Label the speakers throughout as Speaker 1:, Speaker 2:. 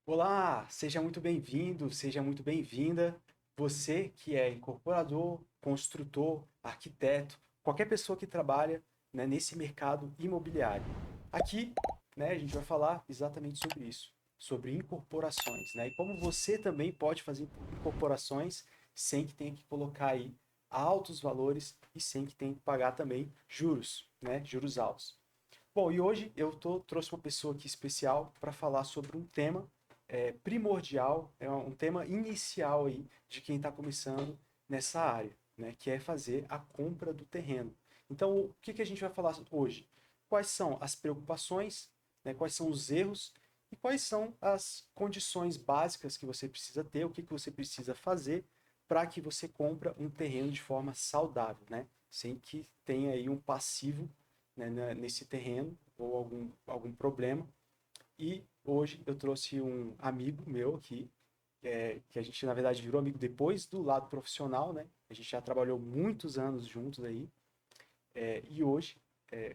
Speaker 1: Olá, seja muito bem-vindo, seja muito bem-vinda. Você que é incorporador, construtor, arquiteto, qualquer pessoa que trabalha, né, nesse mercado imobiliário. Aqui, né, a gente vai falar exatamente sobre isso, sobre incorporações, né, e como você também pode fazer incorporações sem que tenha que colocar aí altos valores e sem que tenha que pagar também juros, né, juros altos. Bom, e hoje trouxe uma pessoa aqui especial para falar sobre um tema primordial, é um tema inicial aí de quem está começando nessa área, né, que é fazer a compra do terreno. Então, o que que a gente vai falar hoje? Quais são as preocupações, né, quais são os erros e quais são as condições básicas que você precisa ter, o que que você precisa fazer para que você compra um terreno de forma saudável, né, sem que tenha aí um passivo, né, nesse terreno ou algum problema. E hoje eu trouxe um amigo meu aqui, que a gente na verdade virou amigo depois do lado profissional, né? A gente já trabalhou muitos anos juntos aí, e hoje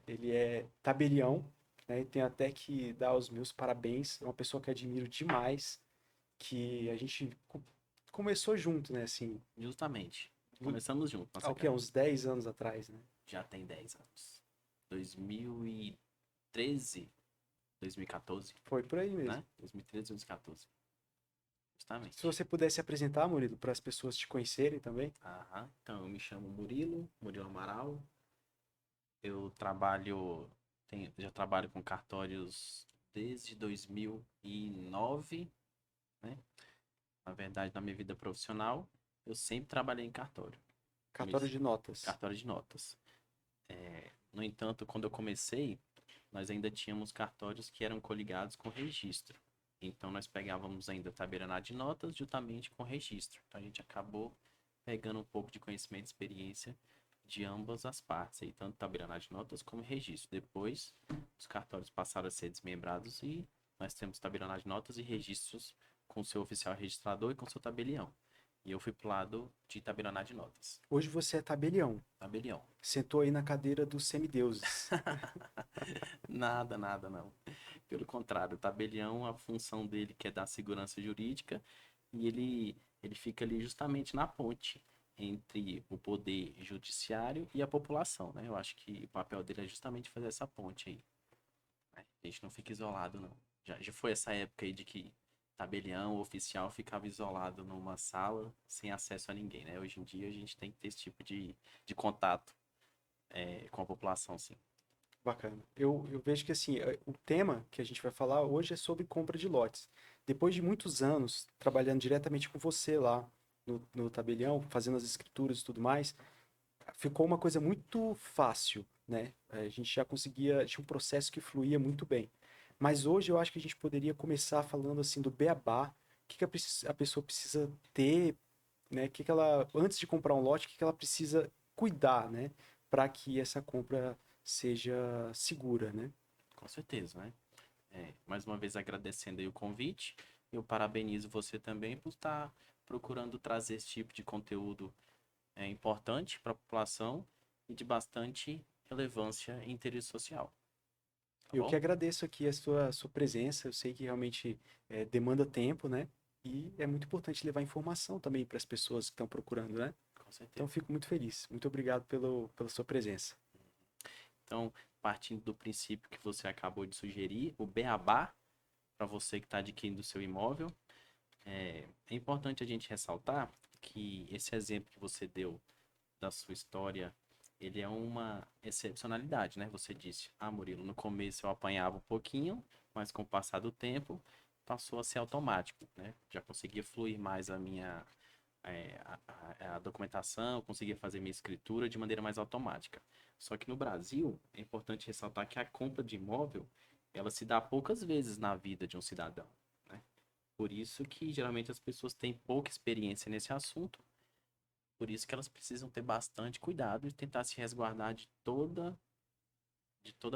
Speaker 1: ele é tabelião, né? E tenho até que dar os meus parabéns, é uma pessoa que admiro demais, que a gente começou junto, né? Assim,
Speaker 2: Justamente. Começamos junto,
Speaker 1: há
Speaker 2: nossa
Speaker 1: o que?
Speaker 2: carreira.
Speaker 1: Uns 10 anos atrás, né?
Speaker 2: Já tem 10 anos. 2013, 2014,
Speaker 1: Foi por aí mesmo.
Speaker 2: né? 2013, 2014.
Speaker 1: Se
Speaker 2: Justamente.
Speaker 1: você pudesse apresentar, Murilo, para as pessoas te conhecerem também.
Speaker 2: Aham. Então, eu me chamo Murilo Amaral. Eu trabalho, já trabalho com cartórios desde 2009, né? Na verdade, na minha vida profissional, eu sempre trabalhei em cartório.
Speaker 1: Cartório de notas.
Speaker 2: Cartório de notas. No entanto, quando eu comecei, nós ainda tínhamos cartórios que eram coligados com registro. Então, nós pegávamos ainda tabelionato de notas juntamente com registro. Então, a gente acabou pegando um pouco de conhecimento e experiência de ambas as partes, aí, tanto tabelionato de notas como registro. Depois, os cartórios passaram a ser desmembrados e nós temos tabelionato de notas e registros com seu oficial registrador e com seu tabelião. E eu fui pro lado de tabelionato de notas.
Speaker 1: Hoje você é tabelião.
Speaker 2: Tabelião.
Speaker 1: Sentou aí na cadeira dos semideuses.
Speaker 2: Nada, nada, não. Pelo contrário, o tabelião, a função dele que é dar segurança jurídica, e ele fica ali justamente na ponte entre o poder judiciário e a população, né? Eu acho que o papel dele é justamente fazer essa ponte aí, né? A gente não fica isolado, não. Já foi essa época aí de que tabelião, oficial, ficava isolado numa sala sem acesso a ninguém, né? Hoje em dia a gente tem que ter esse tipo de contato com a população, sim.
Speaker 1: Bacana. Eu vejo que assim, o tema que a gente vai falar hoje é sobre compra de lotes. Depois de muitos anos trabalhando diretamente com você lá no tabelião, fazendo as escrituras e tudo mais, ficou uma coisa muito fácil, né? A gente já conseguia, tinha um processo que fluía muito bem. Mas hoje eu acho que a gente poderia começar falando assim do beabá, o que que a pessoa precisa ter, né? O que que ela, antes de comprar um lote, o que que ela precisa cuidar, né? Para que essa compra seja segura, né?
Speaker 2: Com certeza, né? Mais uma vez agradecendo aí o convite. Eu parabenizo você também por estar procurando trazer esse tipo de conteúdo importante para a população e de bastante relevância e interesse social, tá
Speaker 1: Eu que
Speaker 2: bom?
Speaker 1: agradeço aqui a sua presença. Eu sei que realmente demanda tempo, né? E é muito importante levar informação também para as pessoas que estão procurando, né?
Speaker 2: Com
Speaker 1: Então,
Speaker 2: certeza.
Speaker 1: fico muito feliz. Muito obrigado pela sua presença.
Speaker 2: Então, partindo do princípio que você acabou de sugerir, o beabá, para você que está adquirindo o seu imóvel, é importante a gente ressaltar que esse exemplo que você deu da sua história, ele é uma excepcionalidade, né? Você disse, ah, Murilo, no começo eu apanhava um pouquinho, mas com o passar do tempo passou a ser automático, né? Já conseguia fluir mais a minha a documentação, conseguia fazer minha escritura de maneira mais automática. Só que no Brasil, é importante ressaltar que a compra de imóvel, ela se dá poucas vezes na vida de um cidadão, né? Por isso que geralmente as pessoas têm pouca experiência nesse assunto, por isso que elas precisam ter bastante cuidado e tentar se resguardar de toda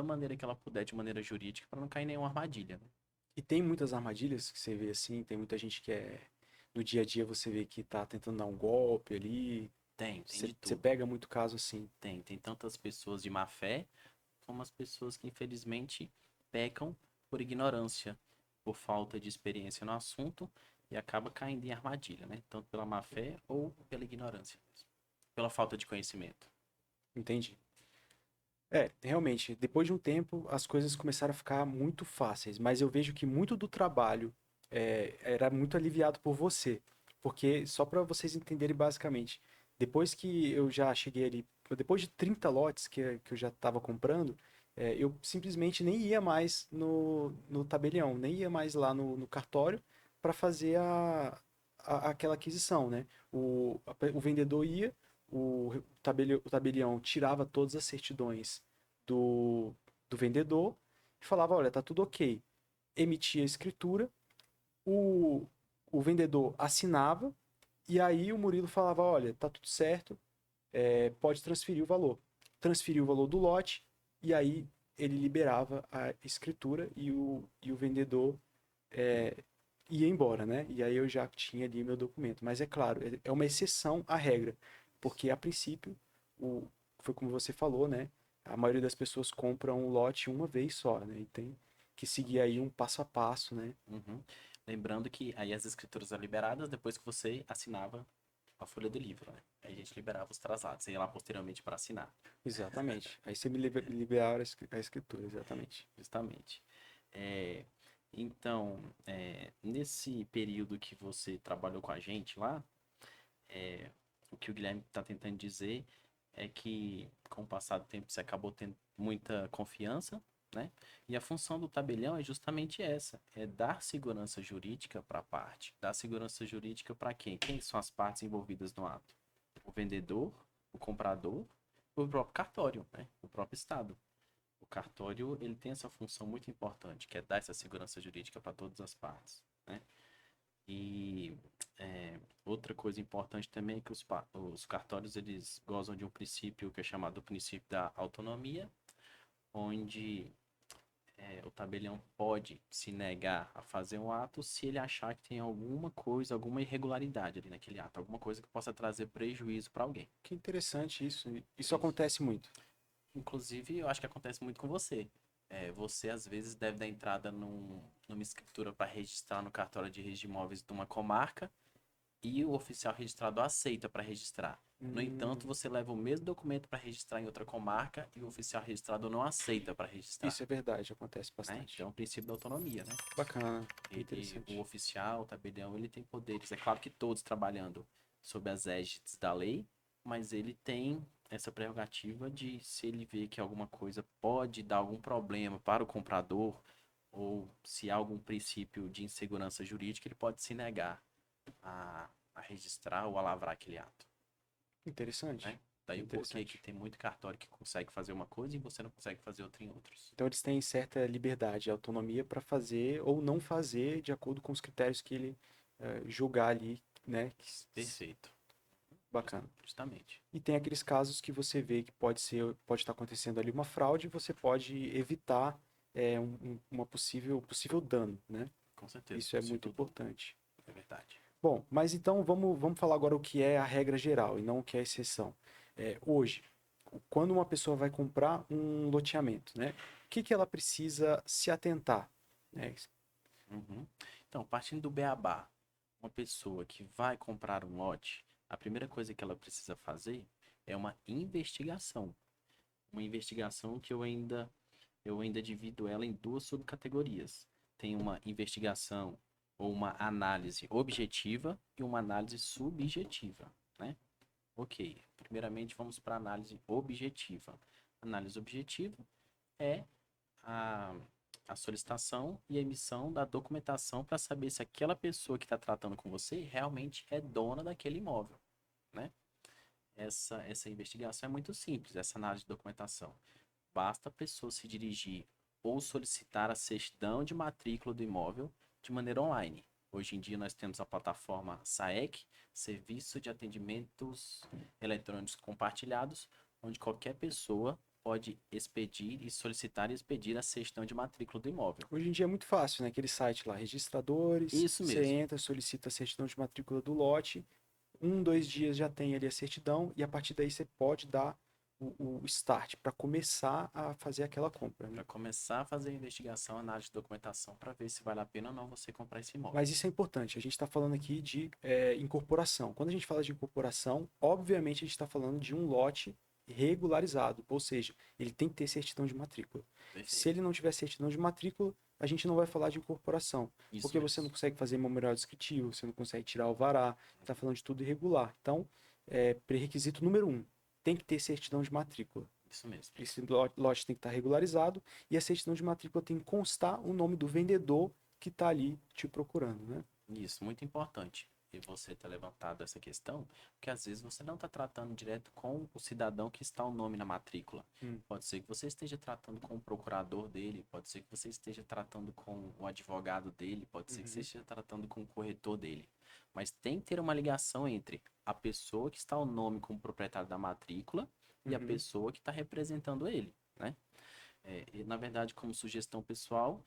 Speaker 2: maneira que ela puder, de maneira jurídica, para não cair em nenhuma armadilha, né?
Speaker 1: E tem muitas armadilhas que você vê assim, tem muita gente que no dia a dia você vê que tá tentando dar um golpe ali.
Speaker 2: Tem de
Speaker 1: Você
Speaker 2: tudo.
Speaker 1: pega muito caso assim.
Speaker 2: Tem tantas pessoas de má fé, como as pessoas que infelizmente pecam por ignorância por falta de experiência no assunto e acaba caindo em armadilha, né? Tanto pela má fé ou pela ignorância mesmo. Pela falta de conhecimento.
Speaker 1: Entendi. Realmente, depois de um tempo, as coisas começaram a ficar muito fáceis, mas eu vejo que muito do trabalho era muito aliviado por você. Porque, só para vocês entenderem basicamente, depois que eu já cheguei ali, depois de 30 lotes que eu já estava comprando, eu simplesmente nem ia mais no tabelião, nem ia mais lá no cartório para fazer aquela aquisição, né? O vendedor ia, o tabelião tirava todas as certidões do, do vendedor e falava, olha, tá tudo ok. Emitia a escritura, o, o vendedor assinava e aí o Murilo falava, olha, tá tudo certo, pode transferir o valor. Transferiu o valor do lote e aí ele liberava a escritura e o vendedor ia embora, né? E aí eu já tinha ali meu documento. Mas é claro, é uma exceção à regra, porque a princípio, foi como você falou, né? A maioria das pessoas compram um lote uma vez só, né? E tem que seguir aí um passo a passo, né?
Speaker 2: Uhum. Lembrando que aí as escrituras eram liberadas depois que você assinava a folha do livro, né? Aí a gente liberava os traslados, você ia lá posteriormente para assinar.
Speaker 1: Exatamente. Aí você me libera a escritura, exatamente.
Speaker 2: Justamente. É, então, nesse período que você trabalhou com a gente lá, o que o Guilherme está tentando dizer é que, com o passar do tempo, você acabou tendo muita confiança, né? E a função do tabelião é justamente essa, é dar segurança jurídica para a parte. Dar segurança jurídica para quem? Quem são as partes envolvidas no ato? O vendedor, o comprador, o próprio cartório, né? O próprio Estado. O cartório, ele tem essa função muito importante, que é dar essa segurança jurídica para todas as partes, né? E outra coisa importante também é que os cartórios, eles gozam de um princípio que é chamado princípio da autonomia, onde o tabelião pode se negar a fazer um ato se ele achar que tem alguma coisa, alguma irregularidade ali naquele ato, alguma coisa que possa trazer prejuízo para alguém.
Speaker 1: Que interessante isso. Isso
Speaker 2: Isso.
Speaker 1: acontece muito.
Speaker 2: Inclusive, eu acho que acontece muito com você. Você, às vezes, deve dar entrada numa escritura para registrar no cartório de registro de imóveis de uma comarca e o oficial registrador aceita para registrar. No entanto,
Speaker 1: Hum,
Speaker 2: você leva o mesmo documento para registrar em outra comarca e o oficial registrador não aceita para registrar,
Speaker 1: isso é verdade, acontece
Speaker 2: né?
Speaker 1: bastante.
Speaker 2: Então, é o princípio da autonomia, né?
Speaker 1: Bacana,
Speaker 2: O
Speaker 1: interessante.
Speaker 2: oficial, o tabelião, ele tem poderes. É claro que todos trabalhando sob as égides da lei, mas ele tem essa prerrogativa de, se ele vê que alguma coisa pode dar algum problema para o comprador, ou se há algum princípio de insegurança jurídica, ele pode se negar a registrar ou a lavrar aquele ato,
Speaker 1: Interessante.
Speaker 2: né? Daí o porquê que
Speaker 1: Interessante.
Speaker 2: tem muito cartório que consegue fazer uma coisa e você não consegue fazer outra em outros.
Speaker 1: Então eles têm certa liberdade, autonomia para fazer ou não fazer de acordo com os critérios que ele julgar ali, né?
Speaker 2: Perfeito.
Speaker 1: Bacana.
Speaker 2: Justamente.
Speaker 1: E tem aqueles casos que você vê que pode estar acontecendo ali uma fraude, e você pode evitar uma possível dano, né?
Speaker 2: Com certeza.
Speaker 1: Isso é muito importante.
Speaker 2: É verdade.
Speaker 1: Bom, mas então vamos falar agora o que é a regra geral e não o que é a exceção. Hoje, quando uma pessoa vai comprar um loteamento, né? O que ela precisa se atentar, né?
Speaker 2: Uhum. Então, partindo do beabá, uma pessoa que vai comprar um lote, a primeira coisa que ela precisa fazer é uma investigação. Uma investigação que eu ainda divido ela em duas subcategorias. Tem uma investigação ou uma análise objetiva e uma análise subjetiva, né? Ok. Primeiramente, vamos para a análise objetiva. Análise objetiva é a, a solicitação e a emissão da documentação para saber se aquela pessoa que está tratando com você realmente é dona daquele imóvel, né? Essa investigação é muito simples, essa análise de documentação. Basta a pessoa se dirigir ou solicitar a certidão de matrícula do imóvel de maneira online. Hoje em dia nós temos a plataforma SAEC, Serviço de Atendimentos Eletrônicos Compartilhados, onde qualquer pessoa pode expedir e solicitar e expedir a certidão de matrícula do imóvel.
Speaker 1: Hoje em dia é muito fácil, né? Aquele site lá, registradores,
Speaker 2: Isso
Speaker 1: você
Speaker 2: mesmo.
Speaker 1: entra, solicita a certidão de matrícula do lote, 1, 2 dias já tem ali a certidão e a partir daí você pode dar o start, para começar a fazer aquela compra, né?
Speaker 2: Para começar a fazer a investigação, análise de documentação, para ver se vale a pena ou não você comprar esse imóvel.
Speaker 1: Mas isso é importante. A gente está falando aqui de incorporação. Quando a gente fala de incorporação, obviamente a gente está falando de um lote regularizado, ou seja, ele tem que ter certidão de matrícula.
Speaker 2: Perfeito.
Speaker 1: Se ele não tiver certidão de matrícula, a gente não vai falar de incorporação,
Speaker 2: Isso
Speaker 1: porque
Speaker 2: mesmo.
Speaker 1: você não consegue fazer memorial descritivo, você não consegue tirar alvará, está falando de tudo irregular. Então, pré-requisito número um, tem que ter certidão de matrícula.
Speaker 2: Isso mesmo.
Speaker 1: Esse lote tem que estar regularizado e a certidão de matrícula tem que constar o nome do vendedor que está ali te procurando, né?
Speaker 2: Isso, muito importante. E você ter levantado essa questão, porque às vezes você não está tratando direto com o cidadão que está o nome na matrícula. Pode ser que você esteja tratando com o procurador dele, pode ser que você esteja tratando com o advogado dele, pode ser que você esteja tratando com o corretor dele. Mas tem que ter uma ligação entre a pessoa que está o nome como proprietário da matrícula e a pessoa que está representando ele, né? E, na verdade, como sugestão pessoal,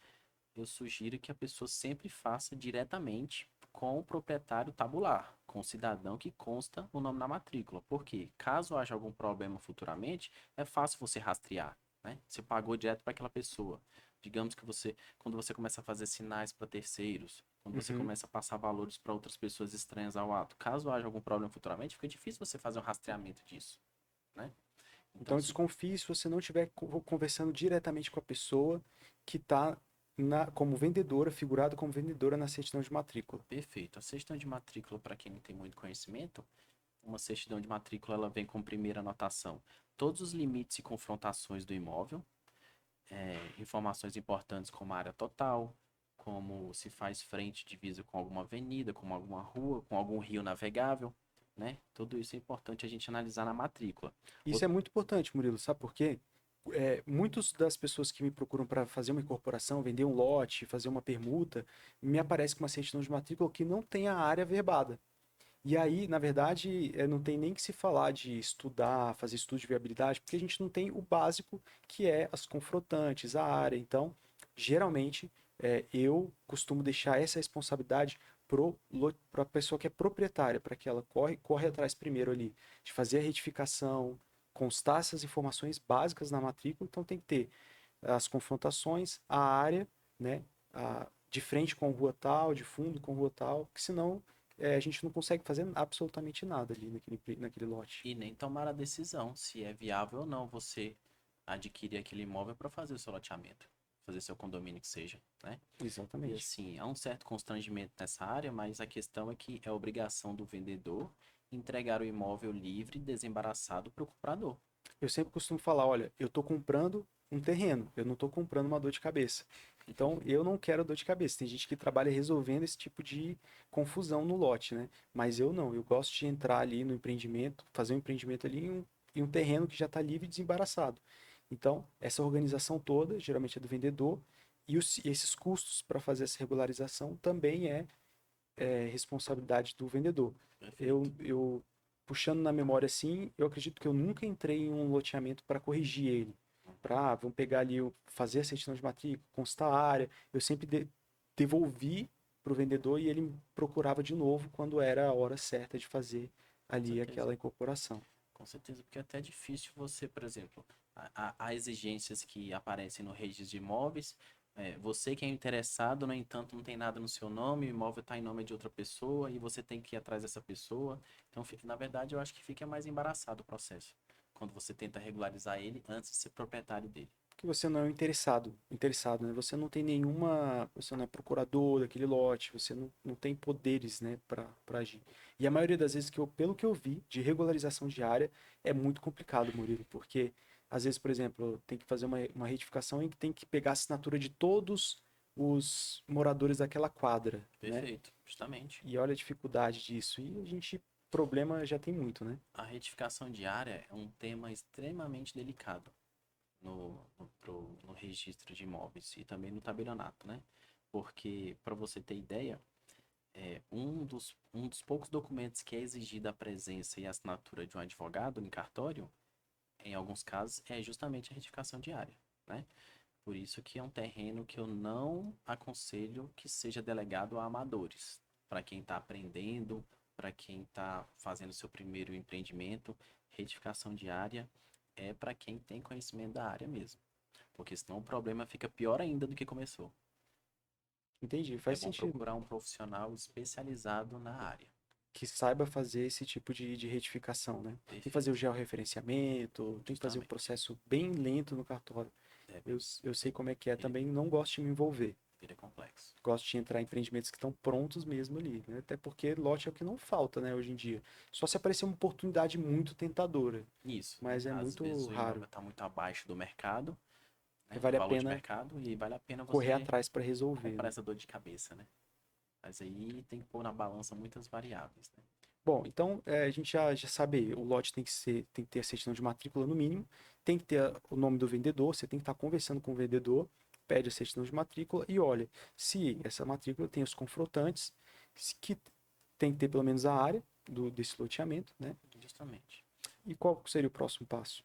Speaker 2: eu sugiro que a pessoa sempre faça diretamente com o proprietário tabular, com o cidadão que consta o nome na matrícula. Porque, caso haja algum problema futuramente, é fácil você rastrear, né? Você pagou direto para aquela pessoa. Digamos que você, quando você começa a fazer sinais para terceiros, quando você começa a passar valores para outras pessoas estranhas ao ato, caso haja algum problema futuramente, fica difícil você fazer um rastreamento disso, né? Então,
Speaker 1: Então desconfie se você não estiver conversando diretamente com a pessoa que está como vendedora, figurada como vendedora na certidão de matrícula.
Speaker 2: perfeito. A certidão de matrícula, para quem não tem muito conhecimento, uma certidão de matrícula ela vem com primeira anotação todos os limites e confrontações do imóvel, informações importantes como a área total, como se faz frente divisa com alguma avenida, com alguma rua, com algum rio navegável, né? Tudo isso é importante a gente analisar na matrícula.
Speaker 1: Isso é muito importante, Murilo, sabe por quê? Muitas das pessoas que me procuram para fazer uma incorporação, vender um lote, fazer uma permuta, me aparece com uma certidão de matrícula que não tem a área verbada. E aí, na verdade, não tem nem que se falar de estudar, fazer estudo de viabilidade, porque a gente não tem o básico, que é as confrontantes, a área. Então, geralmente, eu costumo deixar essa responsabilidade para a pessoa que é proprietária, para que ela corre atrás primeiro ali de fazer a retificação, constar essas informações básicas na matrícula. Então, tem que ter as confrontações, a área, né, de frente com rua tal, de fundo com rua tal, que senão a gente não consegue fazer absolutamente nada ali naquele lote.
Speaker 2: E nem tomar a decisão se é viável ou não você adquirir aquele imóvel para fazer o seu loteamento, fazer seu condomínio que seja, né? E
Speaker 1: Exatamente.
Speaker 2: assim, há um certo constrangimento nessa área, mas a questão é que é obrigação do vendedor entregar o imóvel livre e desembaraçado para o comprador.
Speaker 1: Eu sempre costumo falar, olha, eu estou comprando um terreno, eu não estou comprando uma dor de cabeça. Então, eu não quero dor de cabeça. Tem gente que trabalha resolvendo esse tipo de confusão no lote, né? Mas eu não. Eu gosto de entrar ali no empreendimento, fazer um empreendimento ali em um terreno que já está livre e desembaraçado. Então, essa organização toda, geralmente é do vendedor, e esses custos para fazer essa regularização também responsabilidade do vendedor.
Speaker 2: Perfeito.
Speaker 1: Eu puxando na memória assim, eu acredito que eu nunca entrei em um loteamento para corrigir ele. Para, vamos pegar ali, fazer a certidão de matrícula, constar a área. Eu sempre devolvi para o vendedor e ele procurava de novo quando era a hora certa de fazer
Speaker 2: Com
Speaker 1: ali
Speaker 2: certeza.
Speaker 1: aquela incorporação.
Speaker 2: Com certeza, porque é até difícil você, por exemplo, há exigências que aparecem no registro de imóveis. Você que é interessado, no entanto, não tem nada no seu nome, o imóvel está em nome de outra pessoa e você tem que ir atrás dessa pessoa. Então, na verdade, eu acho que fica mais embaraçado o processo quando você tenta regularizar ele antes de ser proprietário dele.
Speaker 1: Que você não é interessado, né? Você não tem nenhuma, você não é procurador daquele lote, você não tem poderes, né, para agir. E a maioria das vezes pelo que eu vi de regularização de área, é muito complicado, Murilo, porque às vezes, por exemplo, tem que fazer uma retificação em que tem que pegar a assinatura de todos os moradores daquela quadra, né?
Speaker 2: Perfeito, justamente.
Speaker 1: E olha a dificuldade disso. E a gente, problema já tem muito, né?
Speaker 2: A retificação diária é um tema extremamente delicado no registro de imóveis e também no tabelionato, né? Porque, para você ter ideia, um dos poucos documentos que é exigida a presença e a assinatura de um advogado em cartório, em alguns casos, é justamente a retificação diária, né? Por isso que é um terreno que eu não aconselho que seja delegado a amadores. Para quem está aprendendo, para quem está fazendo seu primeiro empreendimento, retificação diária é para quem tem conhecimento da área mesmo. Porque senão o problema fica pior ainda do que começou.
Speaker 1: Entendi,
Speaker 2: É
Speaker 1: faz
Speaker 2: bom
Speaker 1: sentido.
Speaker 2: procurar um profissional especializado na área.
Speaker 1: Que saiba fazer esse tipo de retificação, né? Tem que fazer o
Speaker 2: Perfeito,
Speaker 1: georreferenciamento, tem que fazer um
Speaker 2: justamente.
Speaker 1: processo bem lento no cartório.
Speaker 2: É,
Speaker 1: Eu sei como é que é
Speaker 2: vira,
Speaker 1: também, não gosto de me envolver.
Speaker 2: vira complexo.
Speaker 1: Gosto de entrar em empreendimentos que estão prontos mesmo ali, né? Até porque lote é o que não falta, né, hoje em dia. Só se aparecer uma oportunidade muito tentadora,
Speaker 2: Isso, né?
Speaker 1: mas é
Speaker 2: Às
Speaker 1: muito
Speaker 2: vezes o imóvel
Speaker 1: raro.
Speaker 2: está muito abaixo do mercado, né? Do
Speaker 1: Vale a
Speaker 2: valor de
Speaker 1: pena
Speaker 2: mercado, e vale a pena
Speaker 1: correr
Speaker 2: você
Speaker 1: atrás para resolver,
Speaker 2: comprar
Speaker 1: né?
Speaker 2: essa dor de cabeça, né? Mas aí tem que pôr na balança muitas variáveis, né?
Speaker 1: Bom, então a gente já sabe aí, o lote tem que ter a certidão de matrícula no mínimo, tem que ter o nome do vendedor, você tem que estar conversando com o vendedor, pede a certidão de matrícula e olha, se essa matrícula tem os confrontantes, que tem que ter pelo menos a área desse loteamento, né?
Speaker 2: Justamente.
Speaker 1: E qual seria o próximo passo?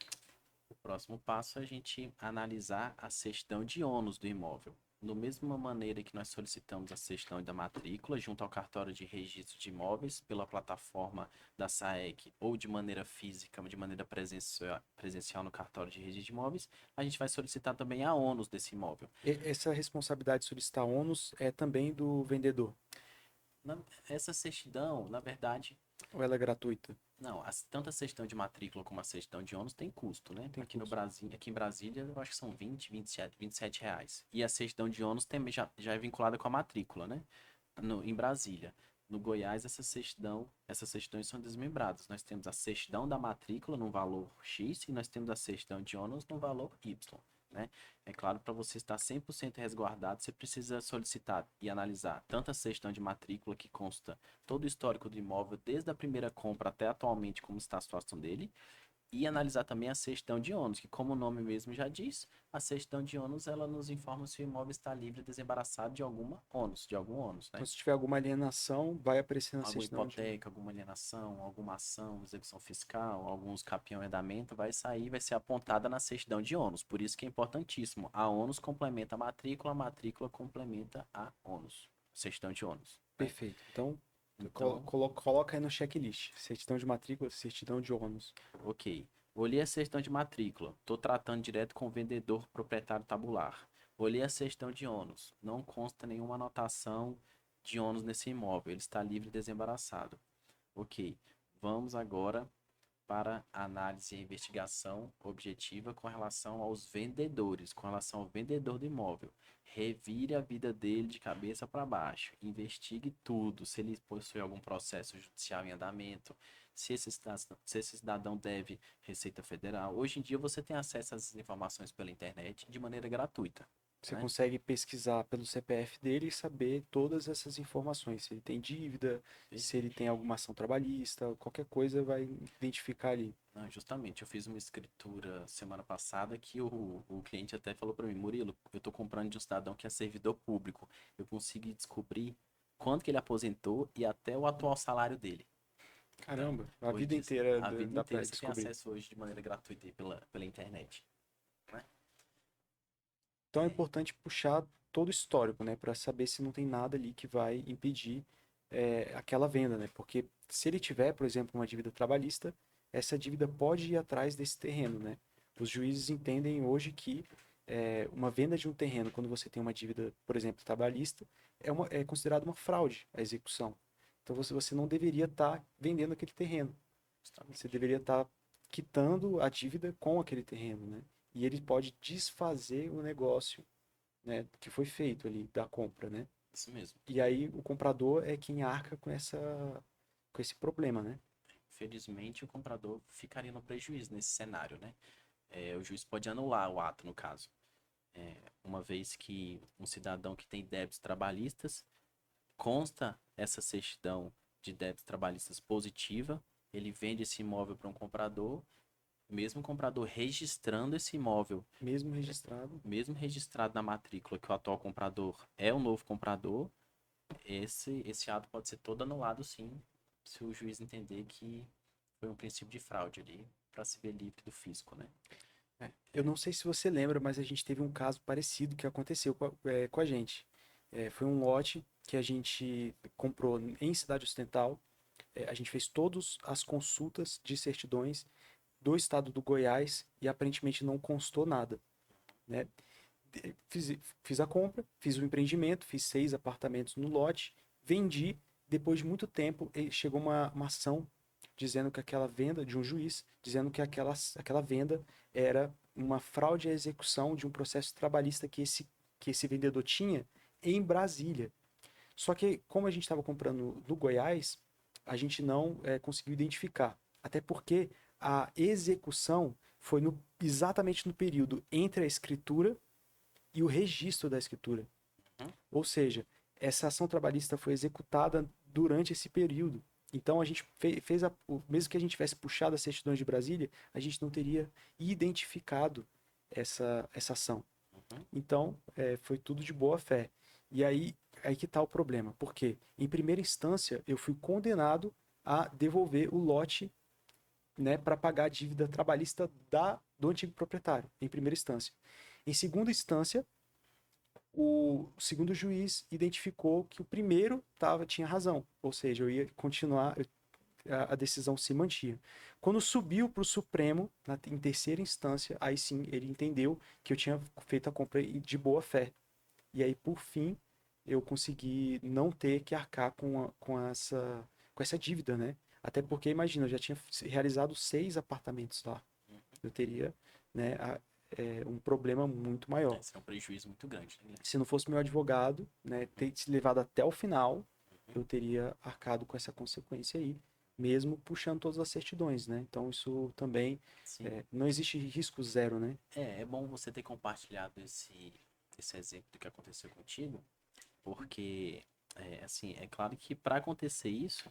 Speaker 2: O próximo passo é a gente analisar a certidão de ônus do imóvel. Da mesma maneira que nós solicitamos a certidão da matrícula junto ao cartório de registro de imóveis pela plataforma da SAEC ou de maneira física, de maneira presencial no cartório de registro de imóveis, a gente vai solicitar também a ônus desse imóvel.
Speaker 1: Essa responsabilidade de solicitar ônus é também do vendedor,
Speaker 2: Essa certidão, na verdade,
Speaker 1: ou ela é gratuita?
Speaker 2: não, tanto a certidão de matrícula como a certidão de ônus tem custo, né?
Speaker 1: Tem
Speaker 2: Aqui no
Speaker 1: custo.
Speaker 2: Brasil, aqui em Brasília, eu acho que são 27 reais. E a certidão de ônus também já é vinculada com a matrícula, né? Em Brasília. No Goiás, essas certidões são desmembradas. Nós temos a certidão da matrícula no valor X e nós temos a certidão de ônus no valor Y, né? É claro, para você estar 100% resguardado, você precisa solicitar e analisar tanto a certidão de matrícula, que consta todo o histórico do imóvel, desde a primeira compra até atualmente, como está a situação dele, e analisar também a certidão de ônus, que como o nome mesmo já diz, a certidão de ônus ela nos informa se o imóvel está livre e desembaraçado de algum ônus,
Speaker 1: Então,
Speaker 2: né?
Speaker 1: se tiver alguma alienação, vai aparecer na
Speaker 2: Alguma
Speaker 1: certidão de...
Speaker 2: hipoteca, alguma alienação, alguma ação, execução fiscal, alguns capião em andamento, vai sair, vai ser apontada na certidão de ônus. Por isso que é importantíssimo. A ônus complementa a matrícula complementa a ônus. Certidão de ônus, né?
Speaker 1: Perfeito. Então,
Speaker 2: Então,
Speaker 1: coloca aí no checklist. Certidão de matrícula, certidão de ônus.
Speaker 2: ok. Olhei a certidão de matrícula. Estou tratando direto com o vendedor proprietário tabular. Olhei a certidão de ônus. Não consta nenhuma anotação de ônus nesse imóvel. Ele está livre e desembaraçado. Ok. Vamos agora para análise e investigação objetiva com relação aos vendedores, com relação ao vendedor do imóvel. Revire a vida dele de cabeça para baixo, investigue tudo, se ele possui algum processo judicial em andamento, se esse cidadão deve Receita Federal. Hoje em dia você tem acesso a essas informações pela internet de maneira gratuita,
Speaker 1: Você
Speaker 2: né?
Speaker 1: consegue pesquisar pelo CPF dele e saber todas essas informações. Se ele tem dívida, se ele
Speaker 2: Perfeito.
Speaker 1: tem alguma ação trabalhista, qualquer coisa vai identificar ali.
Speaker 2: Não, justamente, eu fiz uma escritura semana passada que o cliente até falou para mim, Murilo, eu estou comprando de um cidadão que é servidor público. Eu consegui descobrir quanto que ele aposentou e até o atual salário dele. Então,
Speaker 1: Caramba, a
Speaker 2: hoje
Speaker 1: vida
Speaker 2: disso,
Speaker 1: inteira
Speaker 2: a vida
Speaker 1: dá
Speaker 2: inteira
Speaker 1: pra
Speaker 2: você tem
Speaker 1: descobrir.
Speaker 2: acesso hoje de maneira gratuita aí pela internet, né?
Speaker 1: Então é importante puxar todo o histórico, né, para saber se não tem nada ali que vai impedir aquela venda, né? Porque se ele tiver, por exemplo, uma dívida trabalhista, essa dívida pode ir atrás desse terreno, né? Os juízes entendem hoje que uma venda de um terreno, quando você tem uma dívida, por exemplo, trabalhista, é considerado uma fraude a execução. Então você não deveria estar vendendo aquele terreno. Você
Speaker 2: Justamente.
Speaker 1: deveria estar quitando a dívida com aquele terreno, né? E ele pode desfazer o negócio, né, que foi feito ali da compra, né?
Speaker 2: Isso mesmo.
Speaker 1: E aí o comprador é quem arca com esse problema, né?
Speaker 2: Felizmente, o comprador ficaria no prejuízo nesse cenário, né? O juiz pode anular o ato, no caso. Uma vez que um cidadão que tem débitos trabalhistas consta essa certidão de débitos trabalhistas positiva, ele vende esse imóvel para um comprador, mesmo o comprador registrando esse imóvel,
Speaker 1: Mesmo registrado.
Speaker 2: mesmo registrado na matrícula que o atual comprador é o novo comprador, esse ato pode ser todo anulado sim, se o juiz entender que foi um princípio de fraude ali, para se ver livre do fisco, né?
Speaker 1: Eu não sei se você lembra, mas a gente teve um caso parecido que aconteceu com a gente. Foi um lote que a gente comprou em Cidade Ocidental. A gente fez todas as consultas de certidões do estado do Goiás e aparentemente não constou nada, né? Fiz a compra, fiz o empreendimento, fiz 6 apartamentos no lote, vendi. Depois de muito tempo, chegou uma ação dizendo que aquela venda, de um juiz, dizendo que aquela venda era uma fraude à execução de um processo trabalhista que esse vendedor tinha em Brasília. Só que, como a gente estava comprando no Goiás, a gente não conseguiu identificar. Até porque a execução foi exatamente no período entre a escritura e o registro da escritura.
Speaker 2: Uhum.
Speaker 1: Ou seja, essa ação trabalhista foi executada durante esse período. Então a gente fez mesmo que a gente tivesse puxado as certidões de Brasília, a gente não teria identificado essa ação.
Speaker 2: Uhum.
Speaker 1: Então foi tudo de boa fé. E aí que está o problema, porque em primeira instância eu fui condenado a devolver o lote, né, para pagar a dívida trabalhista do antigo proprietário, em primeira instância. Em segunda instância, o segundo juiz identificou que o primeiro tinha razão, ou seja, eu ia continuar, a decisão se mantinha. Quando subiu para o Supremo, em terceira instância, aí sim ele entendeu que eu tinha feito a compra de boa fé. E aí, por fim, eu consegui não ter que arcar com essa dívida, né? Até porque, imagina, eu já tinha realizado 6 apartamentos lá. Eu teria, né, um problema muito maior.
Speaker 2: Esse é um prejuízo muito grande, né?
Speaker 1: Se não fosse meu advogado, né, ter se levado até o final, eu teria arcado com essa consequência aí, mesmo puxando todas as certidões, né? Então isso também não existe risco zero, né?
Speaker 2: É bom você ter compartilhado esse exemplo do que aconteceu contigo, porque, assim, é claro que para acontecer isso,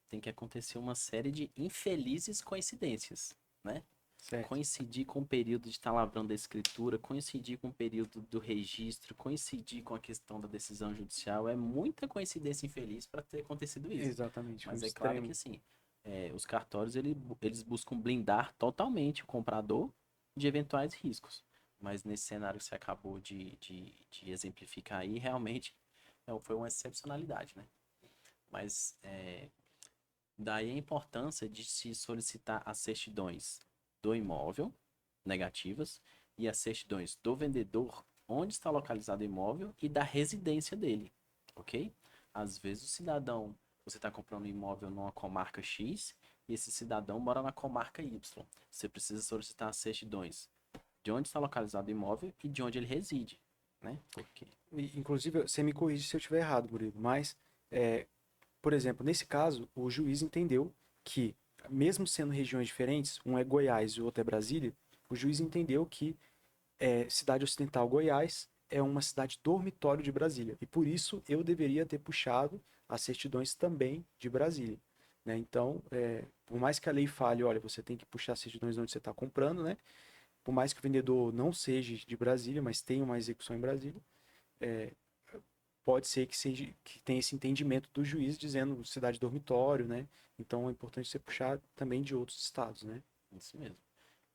Speaker 2: tem que acontecer uma série de infelizes coincidências, né?
Speaker 1: Certo.
Speaker 2: Coincidir com o período de estar lavrando a escritura, coincidir com o período do registro, coincidir com a questão da decisão judicial, é muita coincidência infeliz para ter acontecido isso.
Speaker 1: Exatamente, um
Speaker 2: Mas é claro que
Speaker 1: extremo.
Speaker 2: assim, os cartórios eles buscam blindar totalmente o comprador de eventuais riscos. Mas nesse cenário que você acabou de exemplificar aí, realmente foi uma excepcionalidade, né? Mas daí a importância de se solicitar as certidões do imóvel, negativas, e as certidões do vendedor, onde está localizado o imóvel, e da residência dele, ok? Às vezes o cidadão, você está comprando um imóvel numa comarca X, e esse cidadão mora na comarca Y. Você precisa solicitar as certidões de onde está localizado o imóvel e de onde ele reside, né? Porque
Speaker 1: Inclusive, você me corrige se eu estiver errado, Murilo, mas, por exemplo, nesse caso, o juiz entendeu que, mesmo sendo regiões diferentes, um é Goiás e o outro é Brasília, o juiz entendeu que Cidade Ocidental Goiás é uma cidade dormitório de Brasília. E por isso eu deveria ter puxado as certidões também de Brasília. Né? Então, por mais que a lei fale, olha, você tem que puxar as certidões onde você está comprando, né? Por mais que o vendedor não seja de Brasília, mas tenha uma execução em Brasília, pode ser que tenha esse entendimento do juiz dizendo cidade dormitório, né? Então é importante você puxar também de outros estados, né?
Speaker 2: isso mesmo.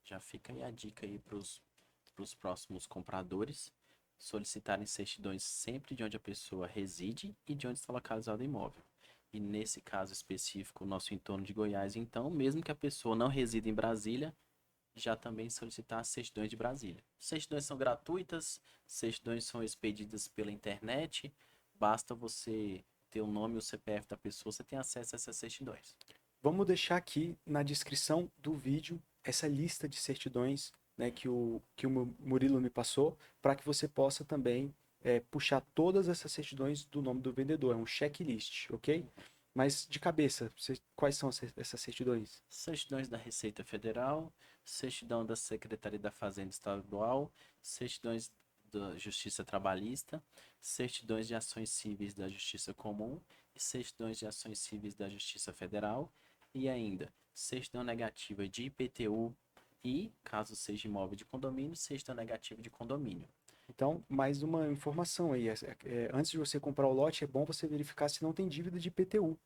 Speaker 2: Já fica aí a dica aí para os próximos compradores solicitarem certidões sempre de onde a pessoa reside e de onde está localizado o imóvel. E nesse caso específico, o nosso entorno de Goiás, então, mesmo que a pessoa não resida em Brasília, já também solicitar as certidões de Brasília. Certidões são gratuitas, certidões são expedidas pela internet, basta você ter o nome e o CPF da pessoa, você tem acesso a essas certidões.
Speaker 1: Vamos deixar aqui na descrição do vídeo essa lista de certidões, né, que o Murilo me passou, para que você possa também puxar todas essas certidões do nome do vendedor. É um checklist, ok? Mas de cabeça, quais são essas certidões?
Speaker 2: Certidões da Receita Federal, certidão da Secretaria da Fazenda Estadual, certidões da Justiça Trabalhista, certidões de ações civis da Justiça Comum e certidões de ações civis da Justiça Federal e ainda certidão negativa de IPTU e, caso seja imóvel de condomínio, certidão negativa de condomínio.
Speaker 1: Então, mais uma informação aí. Antes de você comprar o lote, é bom você verificar se não tem dívida de IPTU,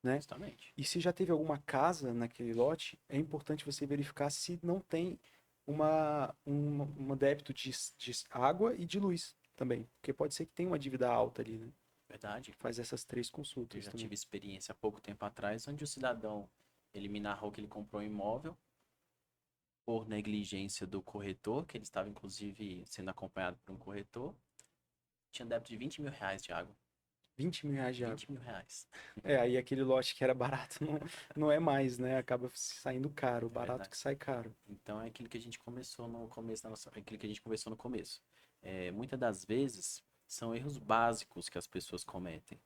Speaker 1: né?
Speaker 2: Justamente.
Speaker 1: E se já teve alguma casa naquele lote, é importante você verificar se não tem uma débito de água e de luz também. Porque pode ser que tenha uma dívida alta ali, né?
Speaker 2: Verdade.
Speaker 1: Faz essas 3
Speaker 2: Eu
Speaker 1: consultas
Speaker 2: já
Speaker 1: também.
Speaker 2: tive experiência há pouco tempo atrás, onde o cidadão, ele me narrou que ele comprou um imóvel, por negligência do corretor, que ele estava inclusive sendo acompanhado por um corretor, tinha débito de R$ 20.000 de água.
Speaker 1: R$ 20.000 de água.
Speaker 2: R$ 20.000.
Speaker 1: Aí aquele lote que era barato não é mais, né? Acaba saindo caro,
Speaker 2: É
Speaker 1: barato
Speaker 2: verdade.
Speaker 1: que sai caro.
Speaker 2: Então é aquilo que a gente começou no começo da nossa, aquilo que a gente conversou no começo. Muitas das vezes são erros básicos que as pessoas cometem,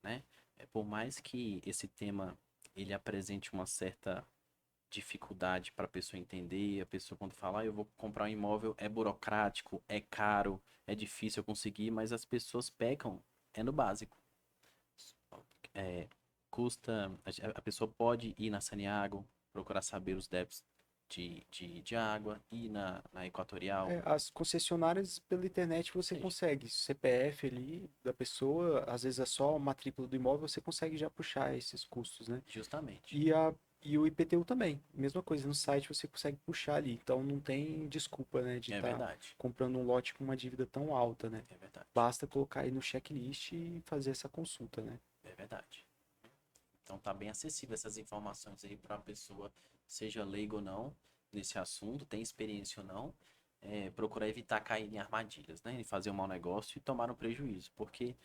Speaker 2: né? Por mais que esse tema ele apresente uma certa dificuldade para a pessoa entender, a pessoa quando fala, eu vou comprar um imóvel, é burocrático, é caro, é difícil eu conseguir, mas as pessoas pecam, no básico. É, custa, a pessoa pode ir na Saniago, procurar saber os débitos de água, ir na Equatorial.
Speaker 1: As concessionárias pela internet você
Speaker 2: Isso,
Speaker 1: consegue, CPF ali da pessoa, às vezes é só a matrícula do imóvel, você consegue já puxar esses custos, né?
Speaker 2: justamente.
Speaker 1: E o IPTU também, mesma coisa, no site você consegue puxar ali, então não tem desculpa, né, de
Speaker 2: É
Speaker 1: estar
Speaker 2: verdade,
Speaker 1: comprando um lote com uma dívida tão alta, né?
Speaker 2: é verdade,
Speaker 1: Basta colocar aí no checklist e fazer essa consulta, né?
Speaker 2: é verdade. Então tá bem acessível essas informações aí para a pessoa, seja leigo ou não, nesse assunto, tem experiência ou não, procurar evitar cair em armadilhas, né? E fazer um mau negócio e tomar um prejuízo. Porque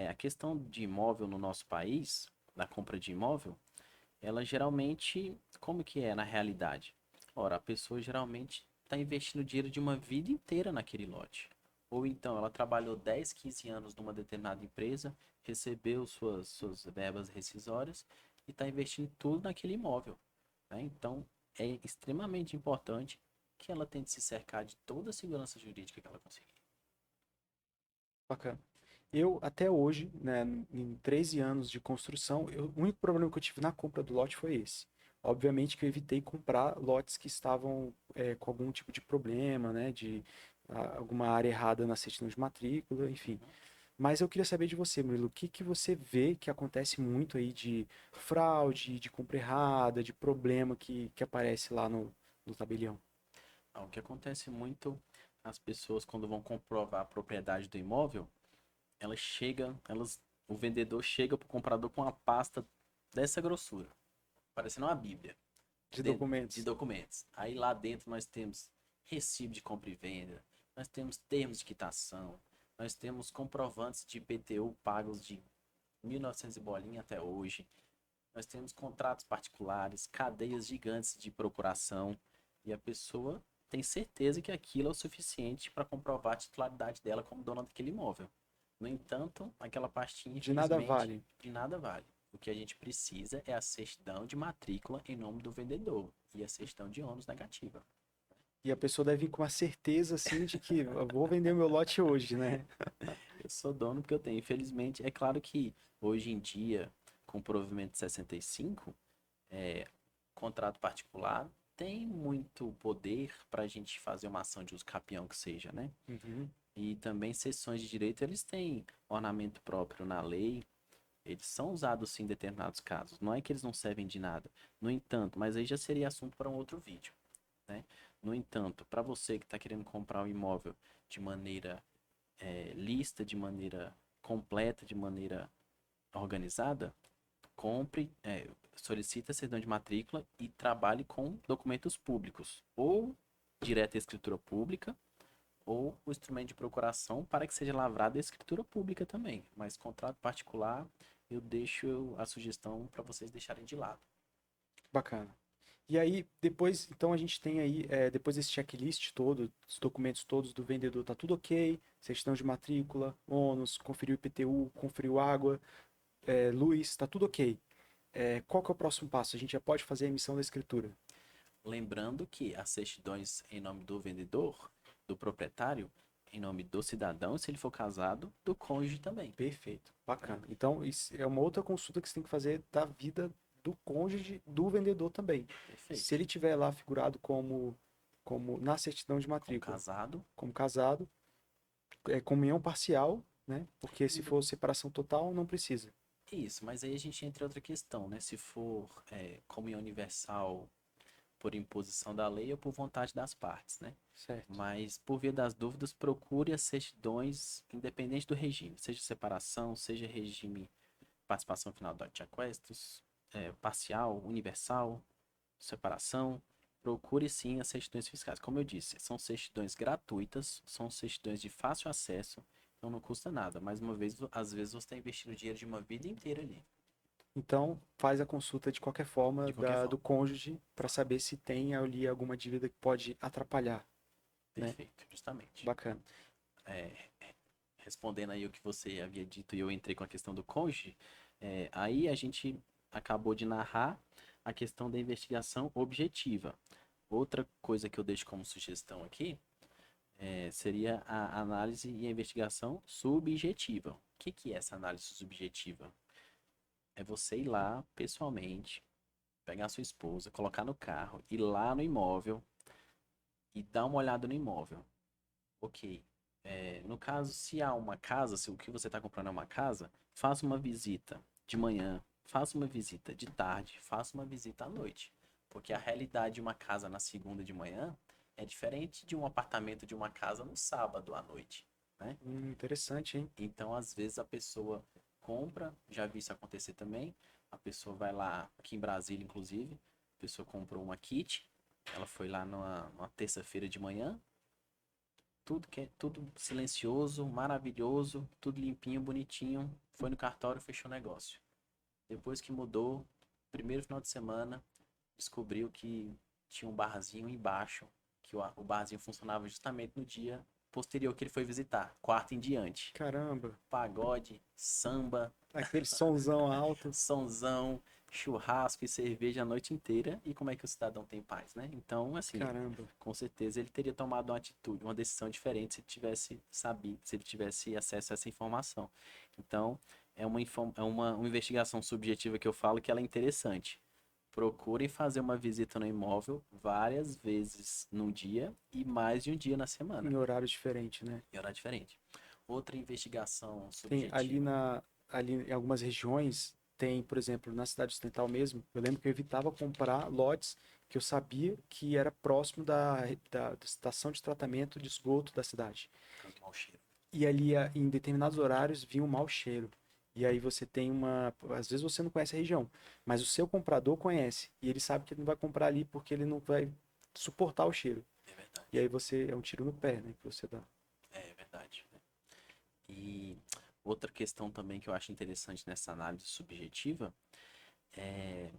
Speaker 2: a questão de imóvel no nosso país, da compra de imóvel, ela geralmente, como que é na realidade? Ora, a pessoa geralmente está investindo dinheiro de uma vida inteira naquele lote. Ou então ela trabalhou 10, 15 anos numa determinada empresa, recebeu suas verbas rescisórias e está investindo tudo naquele imóvel, né? Então é extremamente importante que ela tente se cercar de toda a segurança jurídica que ela conseguir.
Speaker 1: Bacana. Eu, até hoje, né, em 13 anos de construção, o único problema que eu tive na compra do lote foi esse. Obviamente que eu evitei comprar lotes que estavam com algum tipo de problema, né, de alguma área errada na certidão de matrícula, enfim.
Speaker 2: Uhum.
Speaker 1: Mas eu queria saber de você, Murilo, o que que você vê que acontece muito aí de fraude, de compra errada, de problema que aparece lá no tabelião?
Speaker 2: O que acontece muito, as pessoas quando vão comprovar a propriedade do imóvel, o vendedor chega pro comprador com uma pasta dessa grossura, parecendo uma bíblia,
Speaker 1: De
Speaker 2: de
Speaker 1: documentos.
Speaker 2: documentos. Aí lá dentro nós temos recibo de compra e venda, nós temos termos de quitação, nós temos comprovantes de IPTU pagos de 1900 e bolinha até hoje, nós temos contratos particulares, cadeias gigantes de procuração, e a pessoa tem certeza que aquilo é o suficiente para comprovar a titularidade dela como dona daquele imóvel. No entanto, aquela pastinha,
Speaker 1: De nada
Speaker 2: infelizmente,
Speaker 1: vale.
Speaker 2: de nada vale. O que a gente precisa é a certidão de matrícula em nome do vendedor e a certidão de ônus negativa.
Speaker 1: E a pessoa deve vir com uma certeza, assim, de que eu vou vender meu lote hoje, né?
Speaker 2: Eu sou dono porque eu tenho. Infelizmente, é claro que hoje em dia, com o provimento 65, contrato particular tem muito poder para a gente fazer uma ação de uso capião que seja, né?
Speaker 1: Uhum.
Speaker 2: E também sessões de direito, eles têm ornamento próprio na lei, eles são usados sim em determinados casos. Não é que eles não servem de nada. No entanto, mas aí já seria assunto para um outro vídeo, né? No entanto, para você que está querendo comprar um imóvel de maneira lista, de maneira completa, de maneira organizada, compre, solicite a certidão de matrícula e trabalhe com documentos públicos, ou direta escritura pública, ou o instrumento de procuração para que seja lavrada a escritura pública também. Mas contrato particular, eu deixo a sugestão para vocês deixarem de lado.
Speaker 1: Bacana. E aí, depois, então a gente tem aí, depois desse checklist todo, os documentos todos do vendedor, tá tudo ok, certidão de matrícula, ônus, conferiu IPTU, conferiu água, luz, tá tudo ok. Qual que é o próximo passo? A gente já pode fazer a emissão da escritura.
Speaker 2: Lembrando que as certidões em nome do vendedor, do proprietário, em nome do cidadão, se ele for casado, do cônjuge também.
Speaker 1: Perfeito,
Speaker 2: Né?
Speaker 1: bacana. Então, isso é uma outra consulta que você tem que fazer da vida do cônjuge do vendedor também. Se
Speaker 2: Perfeito.
Speaker 1: ele tiver lá figurado como na certidão de
Speaker 2: Como
Speaker 1: matrícula,
Speaker 2: casado,
Speaker 1: como casado, comunhão parcial, né? Porque se for separação total, não precisa.
Speaker 2: isso, mas aí a gente entra em outra questão, né? Se for comunhão universal por imposição da lei ou por vontade das partes, né?
Speaker 1: Certo.
Speaker 2: Mas, por via das dúvidas, procure as certidões, independente do regime, seja separação, seja regime participação final de aquestos, parcial, universal, separação. procure sim as certidões fiscais. Como eu disse, são certidões gratuitas, são certidões de fácil acesso, então não custa nada. Mais uma vez, às vezes você está investindo o dinheiro de uma vida inteira ali,
Speaker 1: Então, faz a consulta de qualquer forma
Speaker 2: de qualquer
Speaker 1: do
Speaker 2: forma.
Speaker 1: cônjuge para saber se tem ali alguma dívida que pode atrapalhar, né?
Speaker 2: Perfeito, justamente.
Speaker 1: Bacana.
Speaker 2: É, respondendo aí o que você havia dito e eu entrei com a questão do cônjuge, aí a gente acabou de narrar a questão da investigação objetiva. Outra coisa que eu deixo como sugestão aqui seria a análise e a investigação subjetiva. O que é essa análise subjetiva? É você ir lá pessoalmente, pegar a sua esposa, colocar no carro, ir lá no imóvel e dar uma olhada no imóvel. Ok. No caso, se há uma casa, se o que você está comprando é uma casa, faça uma visita de manhã, faça uma visita de tarde, faça uma visita à noite. Porque a realidade de uma casa na segunda de manhã é diferente de um apartamento de uma casa no sábado à noite, né?
Speaker 1: Interessante, hein?
Speaker 2: Então, às vezes, a pessoa compra, já vi isso acontecer também, a pessoa vai lá, aqui em Brasília, inclusive, a pessoa comprou uma kit, ela foi lá numa terça-feira de manhã, tudo silencioso, maravilhoso, tudo limpinho, bonitinho. Foi no cartório, fechou o negócio. Depois que mudou, primeiro final de semana, descobriu que tinha um barzinho embaixo, que o barzinho funcionava justamente no dia posterior que ele foi visitar, quarta em diante.
Speaker 1: Caramba,
Speaker 2: Pagode, samba,
Speaker 1: aquele sonzão alto.
Speaker 2: sonzão, churrasco e cerveja a noite inteira. E como é que o cidadão tem paz, né? Então, assim,
Speaker 1: Caramba.
Speaker 2: com certeza ele teria tomado uma atitude, uma decisão diferente se ele tivesse sabido, se ele tivesse acesso a essa informação. Então, uma investigação subjetiva que eu falo que ela é interessante. Procurem fazer uma visita no imóvel várias vezes no dia e mais de um dia na semana,
Speaker 1: Em horário diferente, né?
Speaker 2: em horário diferente. Outra investigação
Speaker 1: Tem
Speaker 2: subjetiva.
Speaker 1: ali em algumas regiões, tem, por exemplo, na cidade ocidental mesmo, eu lembro que eu evitava comprar lotes que eu sabia que era próximo da estação de tratamento de esgoto da cidade.
Speaker 2: Por causa do mau cheiro.
Speaker 1: E ali, em determinados horários, vinha um mau cheiro. E aí você tem uma. Às vezes você não conhece a região, mas o seu comprador conhece. E ele sabe que ele não vai comprar ali porque ele não vai suportar o cheiro.
Speaker 2: É
Speaker 1: E aí
Speaker 2: verdade.
Speaker 1: você. É um tiro no pé, né? Que você dá.
Speaker 2: É verdade. E outra questão também que eu acho interessante nessa análise subjetiva é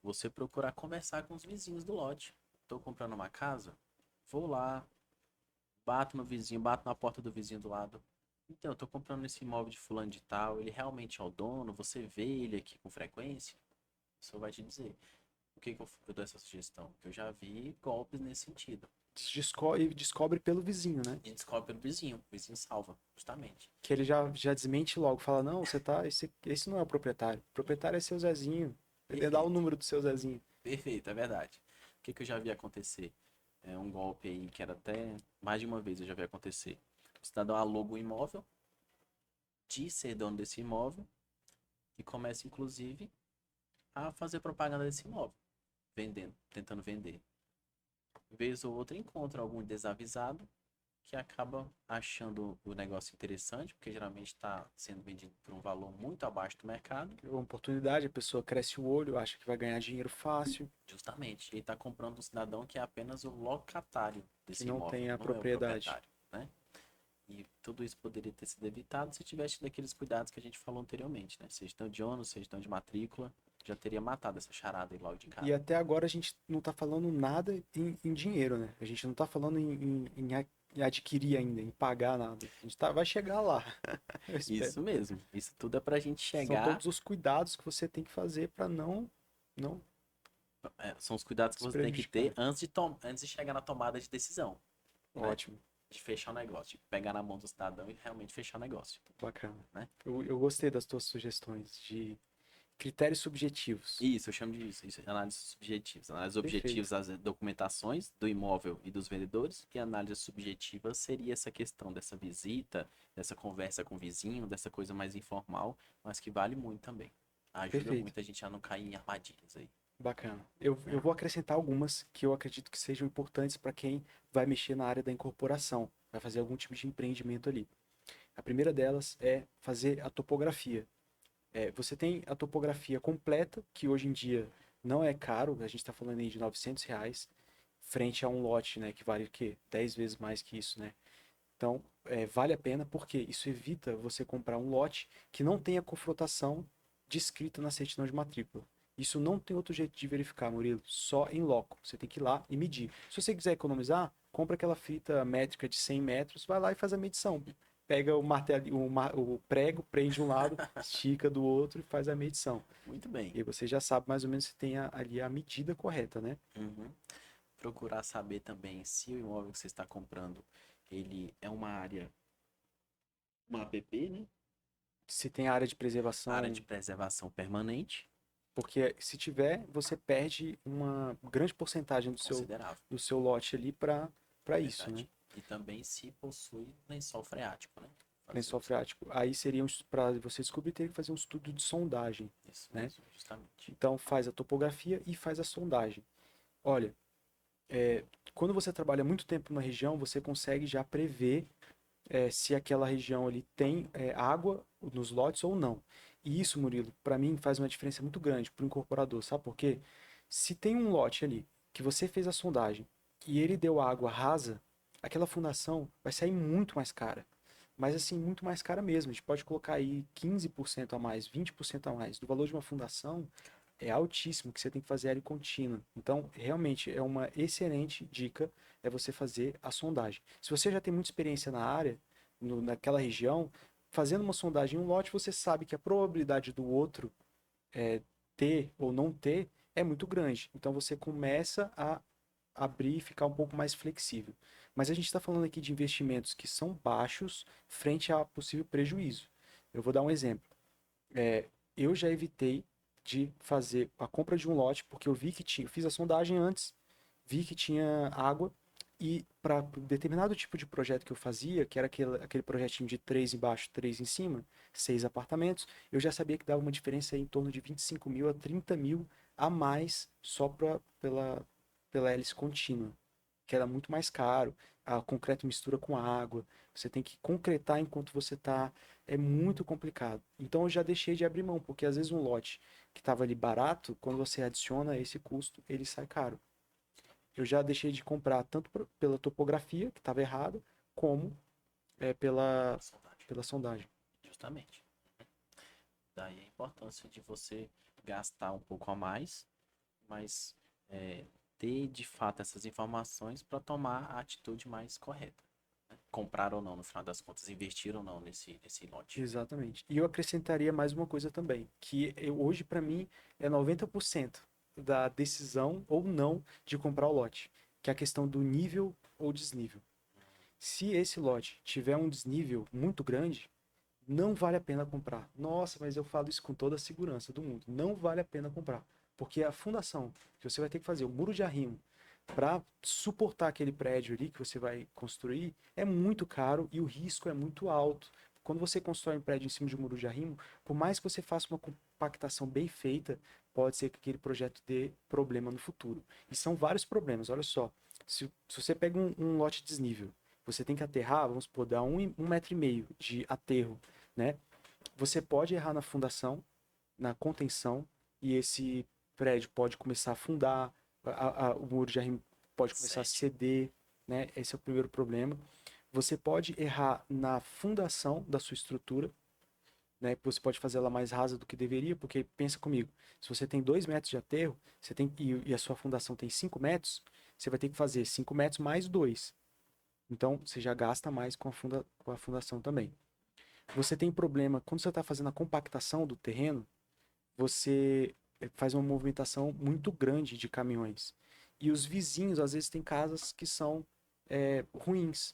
Speaker 2: você procurar conversar com os vizinhos do lote. Estou comprando uma casa, vou lá, bato no vizinho, bato na porta do vizinho do lado. Então, eu tô comprando esse imóvel de fulano de tal, ele realmente é o dono, você vê ele aqui com frequência? A pessoa vai te dizer. O que que eu dou essa sugestão? Que eu já vi golpes nesse sentido.
Speaker 1: E descobre pelo vizinho, né?
Speaker 2: E descobre pelo vizinho, o vizinho salva, justamente.
Speaker 1: Que ele já desmente logo, fala, não, você tá. Esse não é o proprietário. O proprietário é seu Zezinho. Ele dá o
Speaker 2: Perfeito,
Speaker 1: número do seu Zezinho.
Speaker 2: perfeito, é verdade. O que que eu já vi acontecer? É um golpe aí que era até mais de uma vez eu já vi acontecer. O cidadão aluga um imóvel, diz ser dono desse imóvel e começa, inclusive, a fazer propaganda desse imóvel, vendendo, tentando vender. Vez ou outra encontra algum desavisado que acaba achando o negócio interessante, porque geralmente está sendo vendido por um valor muito abaixo do mercado,
Speaker 1: É uma oportunidade, a pessoa cresce o olho, acha que vai ganhar dinheiro fácil,
Speaker 2: justamente. Ele está comprando um cidadão que é apenas o locatário
Speaker 1: que
Speaker 2: desse
Speaker 1: não
Speaker 2: imóvel,
Speaker 1: tem a
Speaker 2: não é o
Speaker 1: propriedade.
Speaker 2: proprietário, né? E tudo isso poderia ter sido evitado se tivesse tido aqueles cuidados que a gente falou anteriormente, né? Certidão de ônus, certidão de matrícula, já teria matado essa charada aí logo de
Speaker 1: E
Speaker 2: cara.
Speaker 1: até agora a gente não está falando nada em dinheiro, né? A gente não está falando em adquirir ainda, em pagar nada. A gente vai chegar lá, eu espero.
Speaker 2: Isso mesmo. Isso tudo é pra gente
Speaker 1: São
Speaker 2: chegar.
Speaker 1: todos os cuidados que você tem que fazer para não
Speaker 2: São os cuidados que
Speaker 1: se
Speaker 2: você tem que
Speaker 1: prejudicar.
Speaker 2: ter antes de chegar na tomada de decisão, né?
Speaker 1: Ótimo,
Speaker 2: De fechar o negócio, de pegar na mão do cidadão e realmente fechar o negócio,
Speaker 1: bacana.
Speaker 2: né?
Speaker 1: Eu gostei das tuas sugestões de critérios subjetivos.
Speaker 2: Isso, eu chamo disso, isso, análises subjetivas. Análises
Speaker 1: Perfeito,
Speaker 2: objetivas das documentações do imóvel e dos vendedores, e análise subjetiva seria essa questão dessa visita, dessa conversa com o vizinho, dessa coisa mais informal, mas que vale muito também. Ajuda
Speaker 1: perfeito,
Speaker 2: muito a gente a não cair em armadilhas aí,
Speaker 1: bacana. Eu
Speaker 2: né?
Speaker 1: vou acrescentar algumas que eu acredito que sejam importantes para quem vai mexer na área da incorporação, vai fazer algum tipo de empreendimento ali. A primeira delas é fazer a topografia. Você tem a topografia completa, que hoje em dia não é caro, a gente está falando aí de R$ 900, frente a um lote, né, que vale o quê? 10 vezes mais que isso, né? Então, vale a pena porque isso evita você comprar um lote que não tenha confrontação descrita na certidão de matrícula. Isso não tem outro jeito de verificar, Murilo, só em loco. Você tem que ir lá e medir. Se você quiser economizar, compra aquela fita métrica de 100 metros, vai lá e faz a medição. Pega o martelo, o prego, prende de um lado, estica do outro e faz a medição.
Speaker 2: Muito bem.
Speaker 1: E aí você já sabe mais ou menos se tem ali a medida correta, né?
Speaker 2: Uhum. Procurar saber também se o imóvel que você está comprando, ele é uma área, uma APP, né?
Speaker 1: Se tem área de preservação.
Speaker 2: Área de preservação permanente,
Speaker 1: Porque se tiver, você perde uma grande porcentagem
Speaker 2: considerável.
Speaker 1: do seu lote ali para isso, né?
Speaker 2: Verdade. E também se possui lençol freático, né?
Speaker 1: Lençol freático. Aí seria para você descobrir, teria que fazer um estudo de sondagem,
Speaker 2: Isso
Speaker 1: né?
Speaker 2: mesmo, justamente.
Speaker 1: Então faz a topografia e faz a sondagem. Olha, quando você trabalha muito tempo numa região, você consegue já prever se aquela região ali tem água nos lotes ou não. E isso, Murilo, para mim faz uma diferença muito grande para o incorporador, sabe por quê? Se tem um lote ali que você fez a sondagem e ele deu água rasa, aquela fundação vai sair muito mais cara. Mas assim, muito mais cara mesmo. A gente pode colocar aí 15% a mais, 20% a mais. Do valor de uma fundação é altíssimo, que você tem que fazer ela contínua. Então, realmente, é uma excelente dica é você fazer a sondagem. Se você já tem muita experiência na área, naquela região, fazendo uma sondagem em um lote, você sabe que a probabilidade do outro ter ou não ter é muito grande. Então, você começa a abrir e ficar um pouco mais flexível. Mas a gente está falando aqui de investimentos que são baixos frente a possível prejuízo. Eu vou dar um exemplo. Eu já evitei de fazer a compra de um lote porque eu vi que tinha, eu fiz a sondagem antes, vi que tinha água e para determinado tipo de projeto que eu fazia, que era aquele projetinho de 3 embaixo, 3 em cima, 6 apartamentos, eu já sabia que dava uma diferença em torno de 25 mil a 30 mil a mais só pela hélice contínua, que era muito mais caro. A concreto mistura com água, você tem que concretar enquanto você está. É muito complicado. Então eu já deixei de abrir mão, porque às vezes um lote que estava ali barato, quando você adiciona esse custo, ele sai caro. Eu já deixei de comprar tanto pela topografia, que estava errada, como
Speaker 2: Sondagem.
Speaker 1: pela sondagem.
Speaker 2: Justamente. Daí a importância de você gastar um pouco a mais, mas ter de fato essas informações para tomar a atitude mais correta. Né? Comprar ou não, no final das contas, investir ou não nesse lote.
Speaker 1: Exatamente. E eu acrescentaria mais uma coisa também, que hoje para mim é 90% da decisão ou não de comprar o lote, que é a questão do nível ou desnível. Se esse lote tiver um desnível muito grande, não vale a pena comprar. Nossa, mas eu falo isso com toda a segurança do mundo. Não vale a pena comprar. Porque a fundação que você vai ter que fazer, o muro de arrimo, para suportar aquele prédio ali que você vai construir, é muito caro e o risco é muito alto. Quando você constrói um prédio em cima de um muro de arrimo, por mais que você faça uma compactação bem feita, pode ser que aquele projeto dê problema no futuro. E são vários problemas, olha só. Se você pega um lote desnível, você tem que aterrar, vamos supor, dar 1,5 metro de aterro, né? Você pode errar na fundação, na contenção, e esse prédio pode começar a afundar, o muro de arrimo pode começar a ceder, né? Esse é o primeiro problema. Você pode errar na fundação da sua estrutura, né? Você pode fazer ela mais rasa do que deveria, porque pensa comigo, se você tem 2 metros de aterro, e a sua fundação tem 5 metros, você vai ter que fazer 5 metros mais 2. Então, você já gasta mais com a fundação também. Você tem problema, quando você está fazendo a compactação do terreno, você faz uma movimentação muito grande de caminhões. E os vizinhos, às vezes, têm casas que são ruins,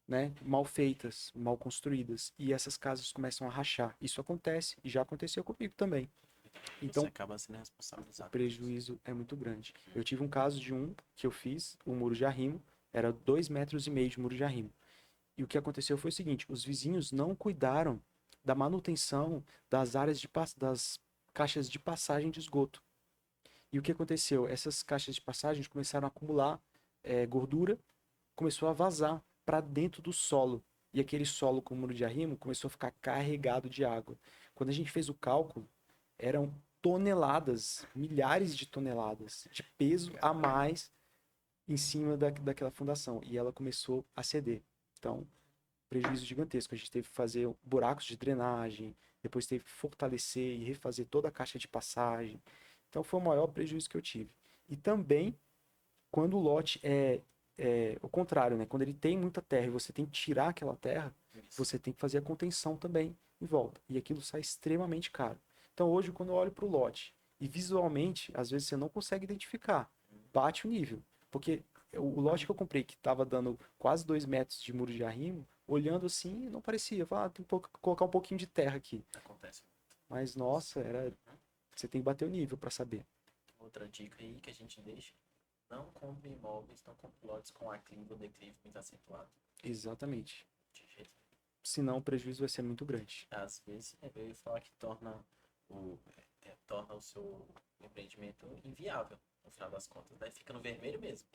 Speaker 1: né? Mal feitas, mal construídas. E essas casas começam a rachar. Isso acontece, e já aconteceu comigo também.
Speaker 2: Você
Speaker 1: Então,
Speaker 2: acaba sendo
Speaker 1: o
Speaker 2: responsabilizado.
Speaker 1: prejuízo é muito grande. Eu tive um caso de que eu fiz, um muro de arrimo, era 2,5 metros de muro de arrimo. E o que aconteceu foi o seguinte: os vizinhos não cuidaram da manutenção das áreas das caixas de passagem de esgoto. E o que aconteceu? Essas caixas de passagem começaram a acumular gordura, começou a vazar para dentro do solo. E aquele solo com muro de arrimo começou a ficar carregado de água. Quando a gente fez o cálculo, eram toneladas, milhares de toneladas de peso a mais. em cima daquela fundação. E ela começou a ceder. Então, prejuízo gigantesco. A gente teve que fazer buracos de drenagem, depois teve que fortalecer e refazer toda a caixa de passagem. Então, foi o maior prejuízo que eu tive. E também, quando o lote é o contrário, né? Quando ele tem muita terra e você tem que tirar aquela terra,
Speaker 2: Isso.
Speaker 1: você tem que fazer a contenção também em volta. E aquilo sai extremamente caro. Então, hoje, quando eu olho para o lote e visualmente, às vezes você não consegue identificar, bate o nível. Porque o lote que eu comprei, que estava dando quase 2 metros de muro de arrimo, olhando assim, não parecia. Eu falava, tem que colocar um pouquinho de terra aqui.
Speaker 2: Acontece.
Speaker 1: Mas, nossa, você tem que bater o nível para saber.
Speaker 2: Outra dica aí que a gente deixa: não compre imóveis, não compre lotes com aclive ou declive muito acentuado.
Speaker 1: Exatamente.
Speaker 2: De jeito.
Speaker 1: Senão o prejuízo vai ser muito grande.
Speaker 2: Às vezes, eu ia falar que torna o seu empreendimento inviável, no final das contas, né? Fica no vermelho mesmo.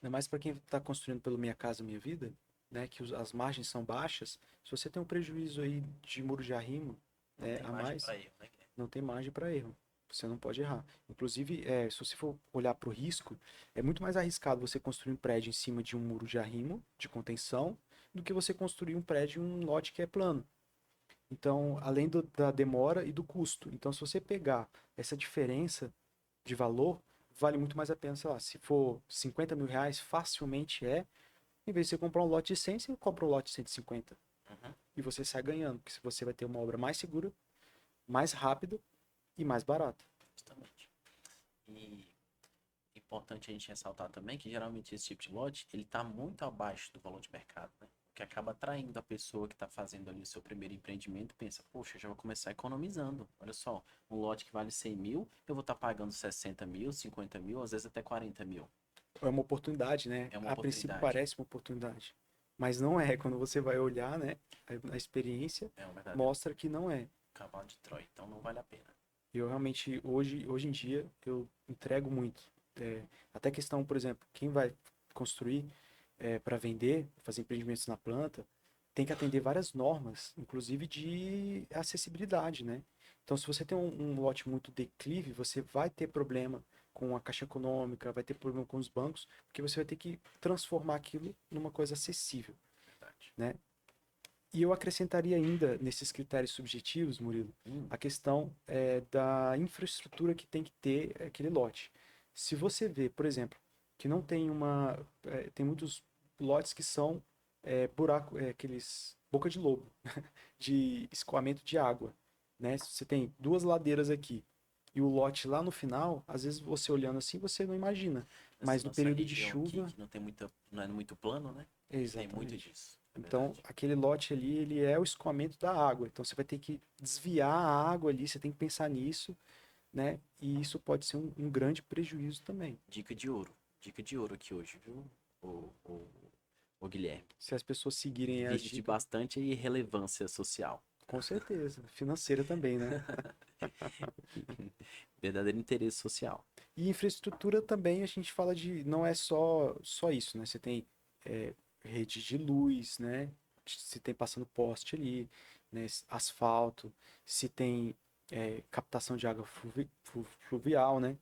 Speaker 1: Ainda mais para quem está construindo pelo Minha Casa Minha Vida, né, que as margens são baixas, se você tem um prejuízo aí de muro de arrimo,
Speaker 2: Não tem
Speaker 1: a
Speaker 2: margem
Speaker 1: mais,
Speaker 2: para erro, né?
Speaker 1: não tem margem para erro. Você não pode errar. Inclusive, se você for olhar para o risco, é muito mais arriscado você construir um prédio em cima de um muro de arrimo, de contenção, do que você construir um prédio em um lote que é plano. Então, além da demora e do custo. Então, se você pegar essa diferença de valor, vale muito mais a pena, sei lá, se for 50 mil reais, facilmente em vez de você comprar um lote de 100, você compra um lote de 150.
Speaker 2: Uhum,
Speaker 1: E você sai ganhando, porque você vai ter uma obra mais segura, mais rápida e mais barata.
Speaker 2: justamente. E é importante a gente ressaltar também que geralmente esse tipo de lote, ele está muito abaixo do valor de mercado, né? O que acaba atraindo a pessoa que está fazendo ali o seu primeiro empreendimento, pensa, poxa, eu já vou começar economizando. Olha só, um lote que vale 100 mil, eu vou estar pagando 60 mil, 50 mil, às vezes até 40 mil.
Speaker 1: É uma oportunidade, né?
Speaker 2: É uma
Speaker 1: A princípio
Speaker 2: oportunidade,
Speaker 1: parece uma oportunidade. Mas não é. Quando você vai olhar, né? A experiência
Speaker 2: é um verdadeiro
Speaker 1: mostra que não é.
Speaker 2: cavalo de Troia, então não vale a pena.
Speaker 1: Eu realmente, hoje em dia, eu entrego muito. Até questão, por exemplo, quem vai construir para vender, fazer empreendimentos na planta, tem que atender várias normas, inclusive de acessibilidade, né? Então, se você tem um lote muito declive, você vai ter problema com a Caixa Econômica, vai ter problema com os bancos, porque você vai ter que transformar aquilo numa coisa acessível,
Speaker 2: Verdade.
Speaker 1: né? E eu acrescentaria ainda, nesses critérios subjetivos, Murilo, a questão da infraestrutura que tem que ter aquele lote. Se você vê, por exemplo, que não tem tem muitos lotes que são buraco, aqueles boca de lobo, de escoamento de água, né? Se você tem duas ladeiras aqui e o lote lá no final, às vezes você olhando assim, você não imagina.
Speaker 2: Nessa
Speaker 1: Mas no
Speaker 2: nossa
Speaker 1: período de
Speaker 2: região aqui,
Speaker 1: chuva,
Speaker 2: que não tem muita, não é muito plano, né? Tem muito
Speaker 1: exatamente.
Speaker 2: disso, é
Speaker 1: Então,
Speaker 2: verdade.
Speaker 1: aquele lote ali, ele é o escoamento da água. Então, você vai ter que desviar a água ali, você tem que pensar nisso, né? E isso pode ser um grande prejuízo também.
Speaker 2: Dica de ouro. Dica de ouro aqui hoje, viu? O, o, o Guilherme.
Speaker 1: Se as pessoas seguirem as
Speaker 2: Visto de
Speaker 1: dicas,
Speaker 2: bastante relevância social.
Speaker 1: com certeza. Financeira também, né?
Speaker 2: Verdadeiro interesse social.
Speaker 1: E infraestrutura também a gente fala de, não é só isso, né? Você tem rede de luz, né? Se tem passando poste ali, né? Asfalto, se tem captação de água fluvial, né?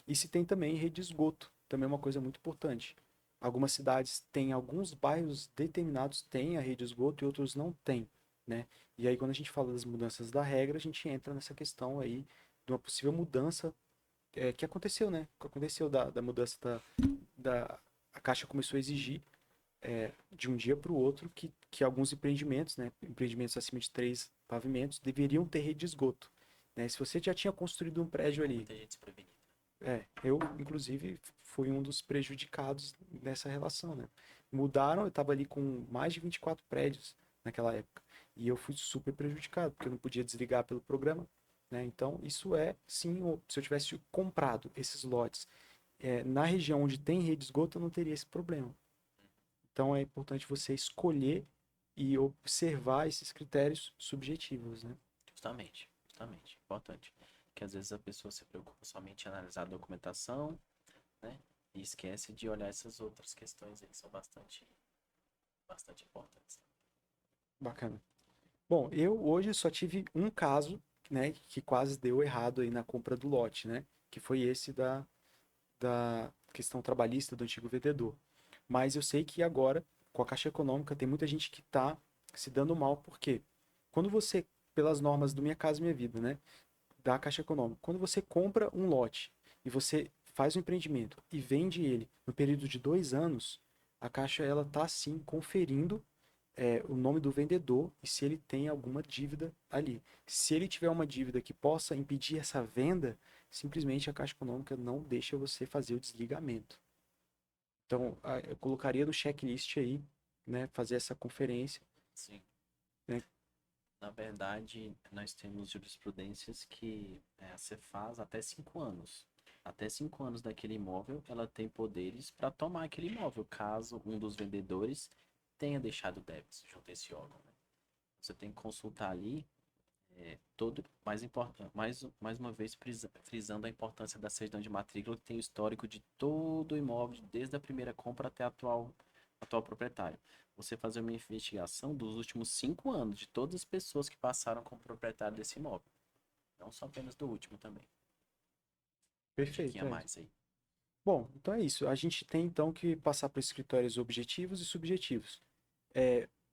Speaker 1: E se tem também rede de esgoto, também é uma coisa muito importante. Algumas cidades têm, alguns bairros determinados têm a rede de esgoto e outros não têm, né? E aí quando a gente fala das mudanças da regra, a gente entra nessa questão aí de uma possível mudança que aconteceu, né? Que aconteceu da mudança a Caixa começou a exigir de um dia para o outro que alguns empreendimentos, né? Empreendimentos acima de 3 pavimentos, deveriam ter rede de esgoto, né? Se você já tinha construído um prédio ali,
Speaker 2: Muita gente desprevenida.
Speaker 1: eu, inclusive, fui um dos prejudicados nessa relação, né? Mudaram, eu estava ali com mais de 24 prédios naquela época. E eu fui super prejudicado, porque eu não podia desligar pelo programa, né? Então, isso sim, se eu tivesse comprado esses lotes na região onde tem rede de esgoto, eu não teria esse problema. Então, é importante você escolher e observar esses critérios subjetivos, né?
Speaker 2: Justamente, justamente. Importante. Que às vezes a pessoa se preocupa somente em analisar a documentação, né? E esquece de olhar essas outras questões aí que são bastante importantes.
Speaker 1: Bacana. Bom, eu hoje só tive um caso, né, que quase deu errado aí na compra do lote, né? Que foi esse da questão trabalhista do antigo vendedor. Mas eu sei que agora, com a Caixa Econômica, tem muita gente que está se dando mal, porque quando você, pelas normas do Minha Casa Minha Vida, né, da Caixa Econômica, quando você compra um lote e você faz um empreendimento e vende ele no período de 2 anos, a Caixa ela está sim conferindo o nome do vendedor e se ele tem alguma dívida ali. Se ele tiver uma dívida que possa impedir essa venda, simplesmente a Caixa Econômica não deixa você fazer o desligamento. Então, eu colocaria no checklist aí, né, fazer essa conferência.
Speaker 2: Sim.
Speaker 1: Né?
Speaker 2: Na verdade, nós temos jurisprudências que você faz até 5 anos. Até 5 anos daquele imóvel, ela tem poderes para tomar aquele imóvel, caso um dos vendedores tenha deixado débitos junto a esse órgão, né? Você tem que consultar ali todo mais importante, mais uma vez frisando a importância da certidão de matrícula, que tem o histórico de todo o imóvel, desde a primeira compra até a atual proprietário. Você fazer uma investigação dos últimos 5 anos de todas as pessoas que passaram como proprietário desse imóvel, não só apenas do último também.
Speaker 1: Perfeito,
Speaker 2: Diquinha
Speaker 1: é.
Speaker 2: mais aí.
Speaker 1: Bom, então é isso. A gente tem então que passar por esses critérios objetivos e subjetivos.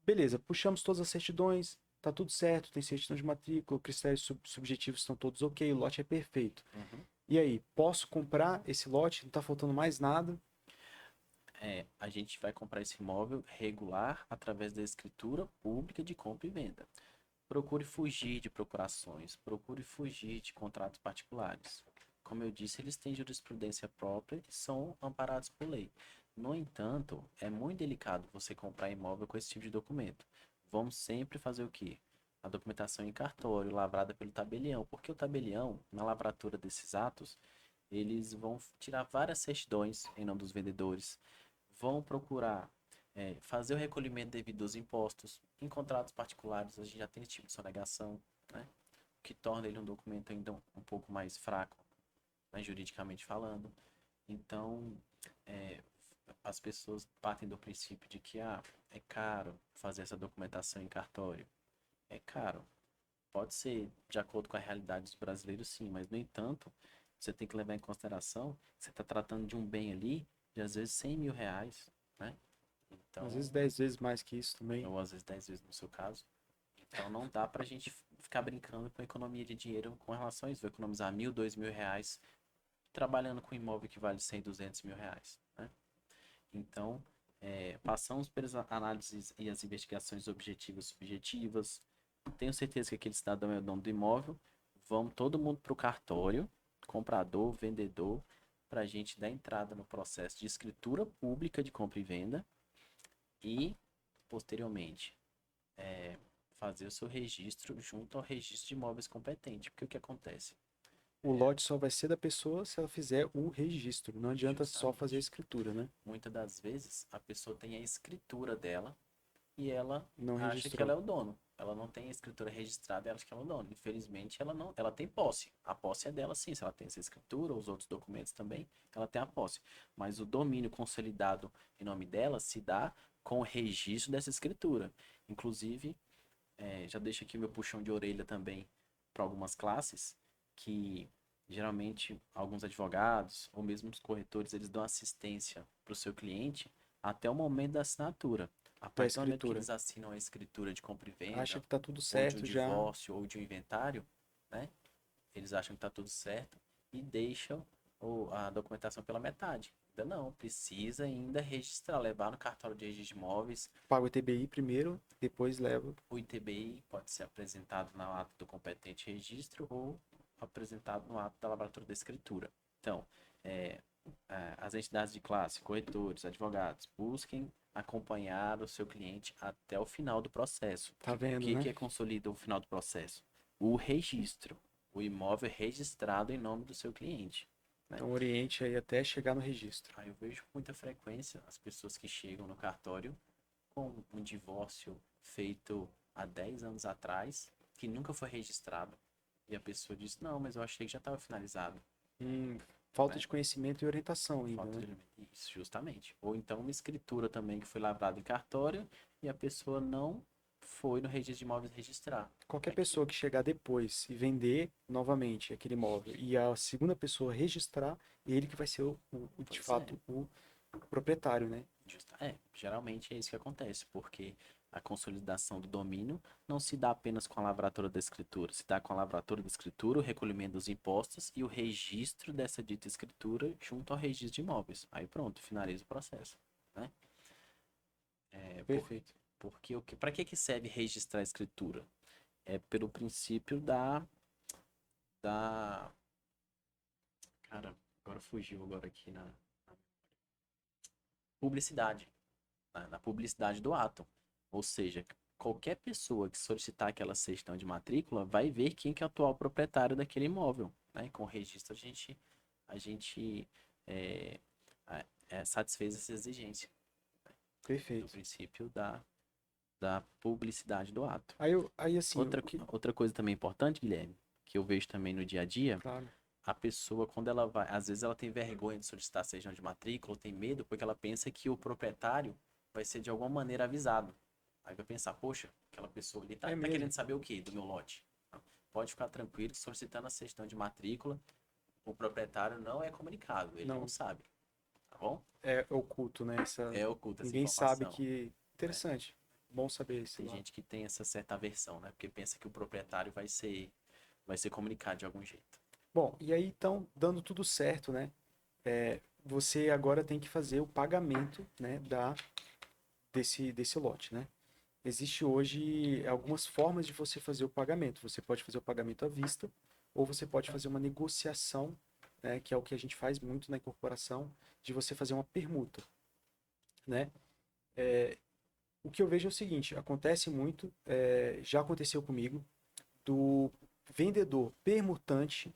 Speaker 1: Beleza, puxamos todas as certidões, tá tudo certo, tem certidão de matrícula, critérios subjetivos estão todos ok, o lote é perfeito.
Speaker 2: Uhum.
Speaker 1: E aí, posso comprar esse lote? Não tá faltando mais nada?
Speaker 2: A gente vai comprar esse imóvel regular através da escritura pública de compra e venda. Procure fugir de procurações, procure fugir de contratos particulares. Como eu disse, eles têm jurisprudência própria e são amparados por lei. No entanto, é muito delicado você comprar imóvel com esse tipo de documento. Vamos sempre fazer o quê? A documentação em cartório, lavrada pelo tabelião, porque o tabelião, na lavratura desses atos, eles vão tirar várias certidões em nome dos vendedores, vão procurar fazer o recolhimento devido dos impostos. Em contratos particulares, a gente já tem esse tipo de sonegação, né? O que torna ele um documento ainda um pouco mais fraco, né, juridicamente falando. Então, é, as pessoas partem do princípio de que é caro fazer essa documentação em cartório. É caro. Pode ser de acordo com a realidade dos brasileiros, sim, mas, no entanto, você tem que levar em consideração que você está tratando de um bem ali de, às vezes, R$ 100.000, né?
Speaker 1: Às
Speaker 2: Então,
Speaker 1: vezes 10 vezes mais que isso também.
Speaker 2: ou às vezes 10 vezes no seu caso. Então não dá pra gente ficar brincando com economia de dinheiro com relação a isso. Vou economizar 1.000, R$ 2.000 trabalhando com imóvel que vale 100, R$ 200.000, né? Então, passamos pelas análises e as investigações objetivas e subjetivas. Tenho certeza que aquele cidadão é o dono do imóvel. Vamos todo mundo para o cartório, comprador, vendedor, para a gente dar entrada no processo de escritura pública de compra e venda e, posteriormente, fazer o seu registro junto ao registro de imóveis competente. Porque o que acontece?
Speaker 1: O lote só vai ser da pessoa se ela fizer o registro. Não adianta só fazer a
Speaker 2: Justamente,
Speaker 1: escritura, né?
Speaker 2: muitas das vezes a pessoa tem a escritura dela e ela
Speaker 1: Não
Speaker 2: acha que ela
Speaker 1: registrou.
Speaker 2: é o dono. Ela não tem a escritura registrada, ela acha que ela é o dono. Infelizmente, ela não, ela tem posse. A posse é dela, sim. Se ela tem essa escritura, os outros documentos também, ela tem a posse. Mas o domínio consolidado em nome dela se dá com o registro dessa escritura. Inclusive, já deixo aqui meu puxão de orelha também para algumas classes que geralmente alguns advogados ou mesmo os corretores eles dão assistência para o seu cliente até o momento da assinatura. A
Speaker 1: Da
Speaker 2: partir do momento que
Speaker 1: escritura.
Speaker 2: eles assinam a escritura de compra e
Speaker 1: Acha
Speaker 2: venda,
Speaker 1: que tá tudo
Speaker 2: ou de um
Speaker 1: certo já.
Speaker 2: divórcio, ou de um inventário, né? Eles acham que está tudo certo e deixam a documentação pela metade. Ainda não, precisa ainda registrar, levar no cartório de registro de imóveis.
Speaker 1: Paga o ITBI primeiro, depois leva.
Speaker 2: O ITBI pode ser apresentado no ato do competente registro ou apresentado no ato da lavratura da escritura. Então, é, as entidades de classe, corretores, advogados, busquem acompanhar o seu cliente até o final do processo.
Speaker 1: Tá
Speaker 2: O
Speaker 1: vendo,
Speaker 2: que,
Speaker 1: né?
Speaker 2: que consolida o final do processo? O registro. O imóvel registrado em nome do seu cliente, né?
Speaker 1: Então oriente aí até chegar no registro.
Speaker 2: Aí eu vejo com muita frequência as pessoas que chegam no cartório com um divórcio feito há 10 anos atrás, que nunca foi registrado. E a pessoa diz, não, mas eu achei que já estava finalizado,
Speaker 1: Hum, falta
Speaker 2: né?
Speaker 1: de conhecimento e orientação ainda,
Speaker 2: Falta
Speaker 1: né?
Speaker 2: de... Isso, justamente. Ou então uma escritura também que foi lavrada em cartório e a pessoa não foi no registro de imóveis registrar.
Speaker 1: Qualquer pessoa que chegar depois e vender novamente aquele imóvel e a segunda pessoa registrar, ele que vai ser de
Speaker 2: Pois é.
Speaker 1: fato o proprietário, né?
Speaker 2: Geralmente é isso que acontece, porque a consolidação do domínio não se dá apenas com a lavratura da escritura, se dá com a lavratura da escritura, o recolhimento dos impostos e o registro dessa dita escritura junto ao registro de imóveis. Aí pronto, finaliza o processo, né?
Speaker 1: Perfeito.
Speaker 2: Porque para que serve registrar a escritura? É pelo princípio da, cara, agora fugiu agora aqui na publicidade, na publicidade do ato. Ou seja, qualquer pessoa que solicitar aquela certidão de matrícula vai ver quem que é o atual proprietário daquele imóvel, né? Com o registro a gente é, satisfez essa exigência do
Speaker 1: Perfeito.
Speaker 2: princípio da publicidade do ato.
Speaker 1: Aí assim, o que.
Speaker 2: Outra coisa também importante, Guilherme, que eu vejo também no dia a dia,
Speaker 1: Claro.
Speaker 2: a pessoa, quando ela vai, às vezes ela tem vergonha de solicitar certidão de matrícula, ou tem medo, porque ela pensa que o proprietário vai ser de alguma maneira avisado. Aí vai pensar, poxa, aquela pessoa ali tá
Speaker 1: É mesmo.
Speaker 2: querendo saber o quê do meu lote? Não. Pode ficar tranquilo, solicitando a certidão de matrícula, o proprietário não é comunicado, ele não
Speaker 1: Não,
Speaker 2: sabe, tá bom?
Speaker 1: é oculto, né?
Speaker 2: É oculta essa
Speaker 1: Ninguém sabe
Speaker 2: informação,
Speaker 1: que.
Speaker 2: né?
Speaker 1: Interessante. Bom saber esse
Speaker 2: Tem
Speaker 1: lado.
Speaker 2: gente que tem essa certa aversão, né? Porque pensa que o proprietário vai ser comunicado de algum jeito.
Speaker 1: Bom, e aí então, dando tudo certo, né? Você agora tem que fazer o pagamento, né, desse lote, né? Existe hoje algumas formas de você fazer o pagamento. Você pode fazer o pagamento à vista, ou você pode fazer uma negociação, né, que é o que a gente faz muito na incorporação, de você fazer uma permuta, né? O que eu vejo é o seguinte, acontece muito, já aconteceu comigo, do vendedor permutante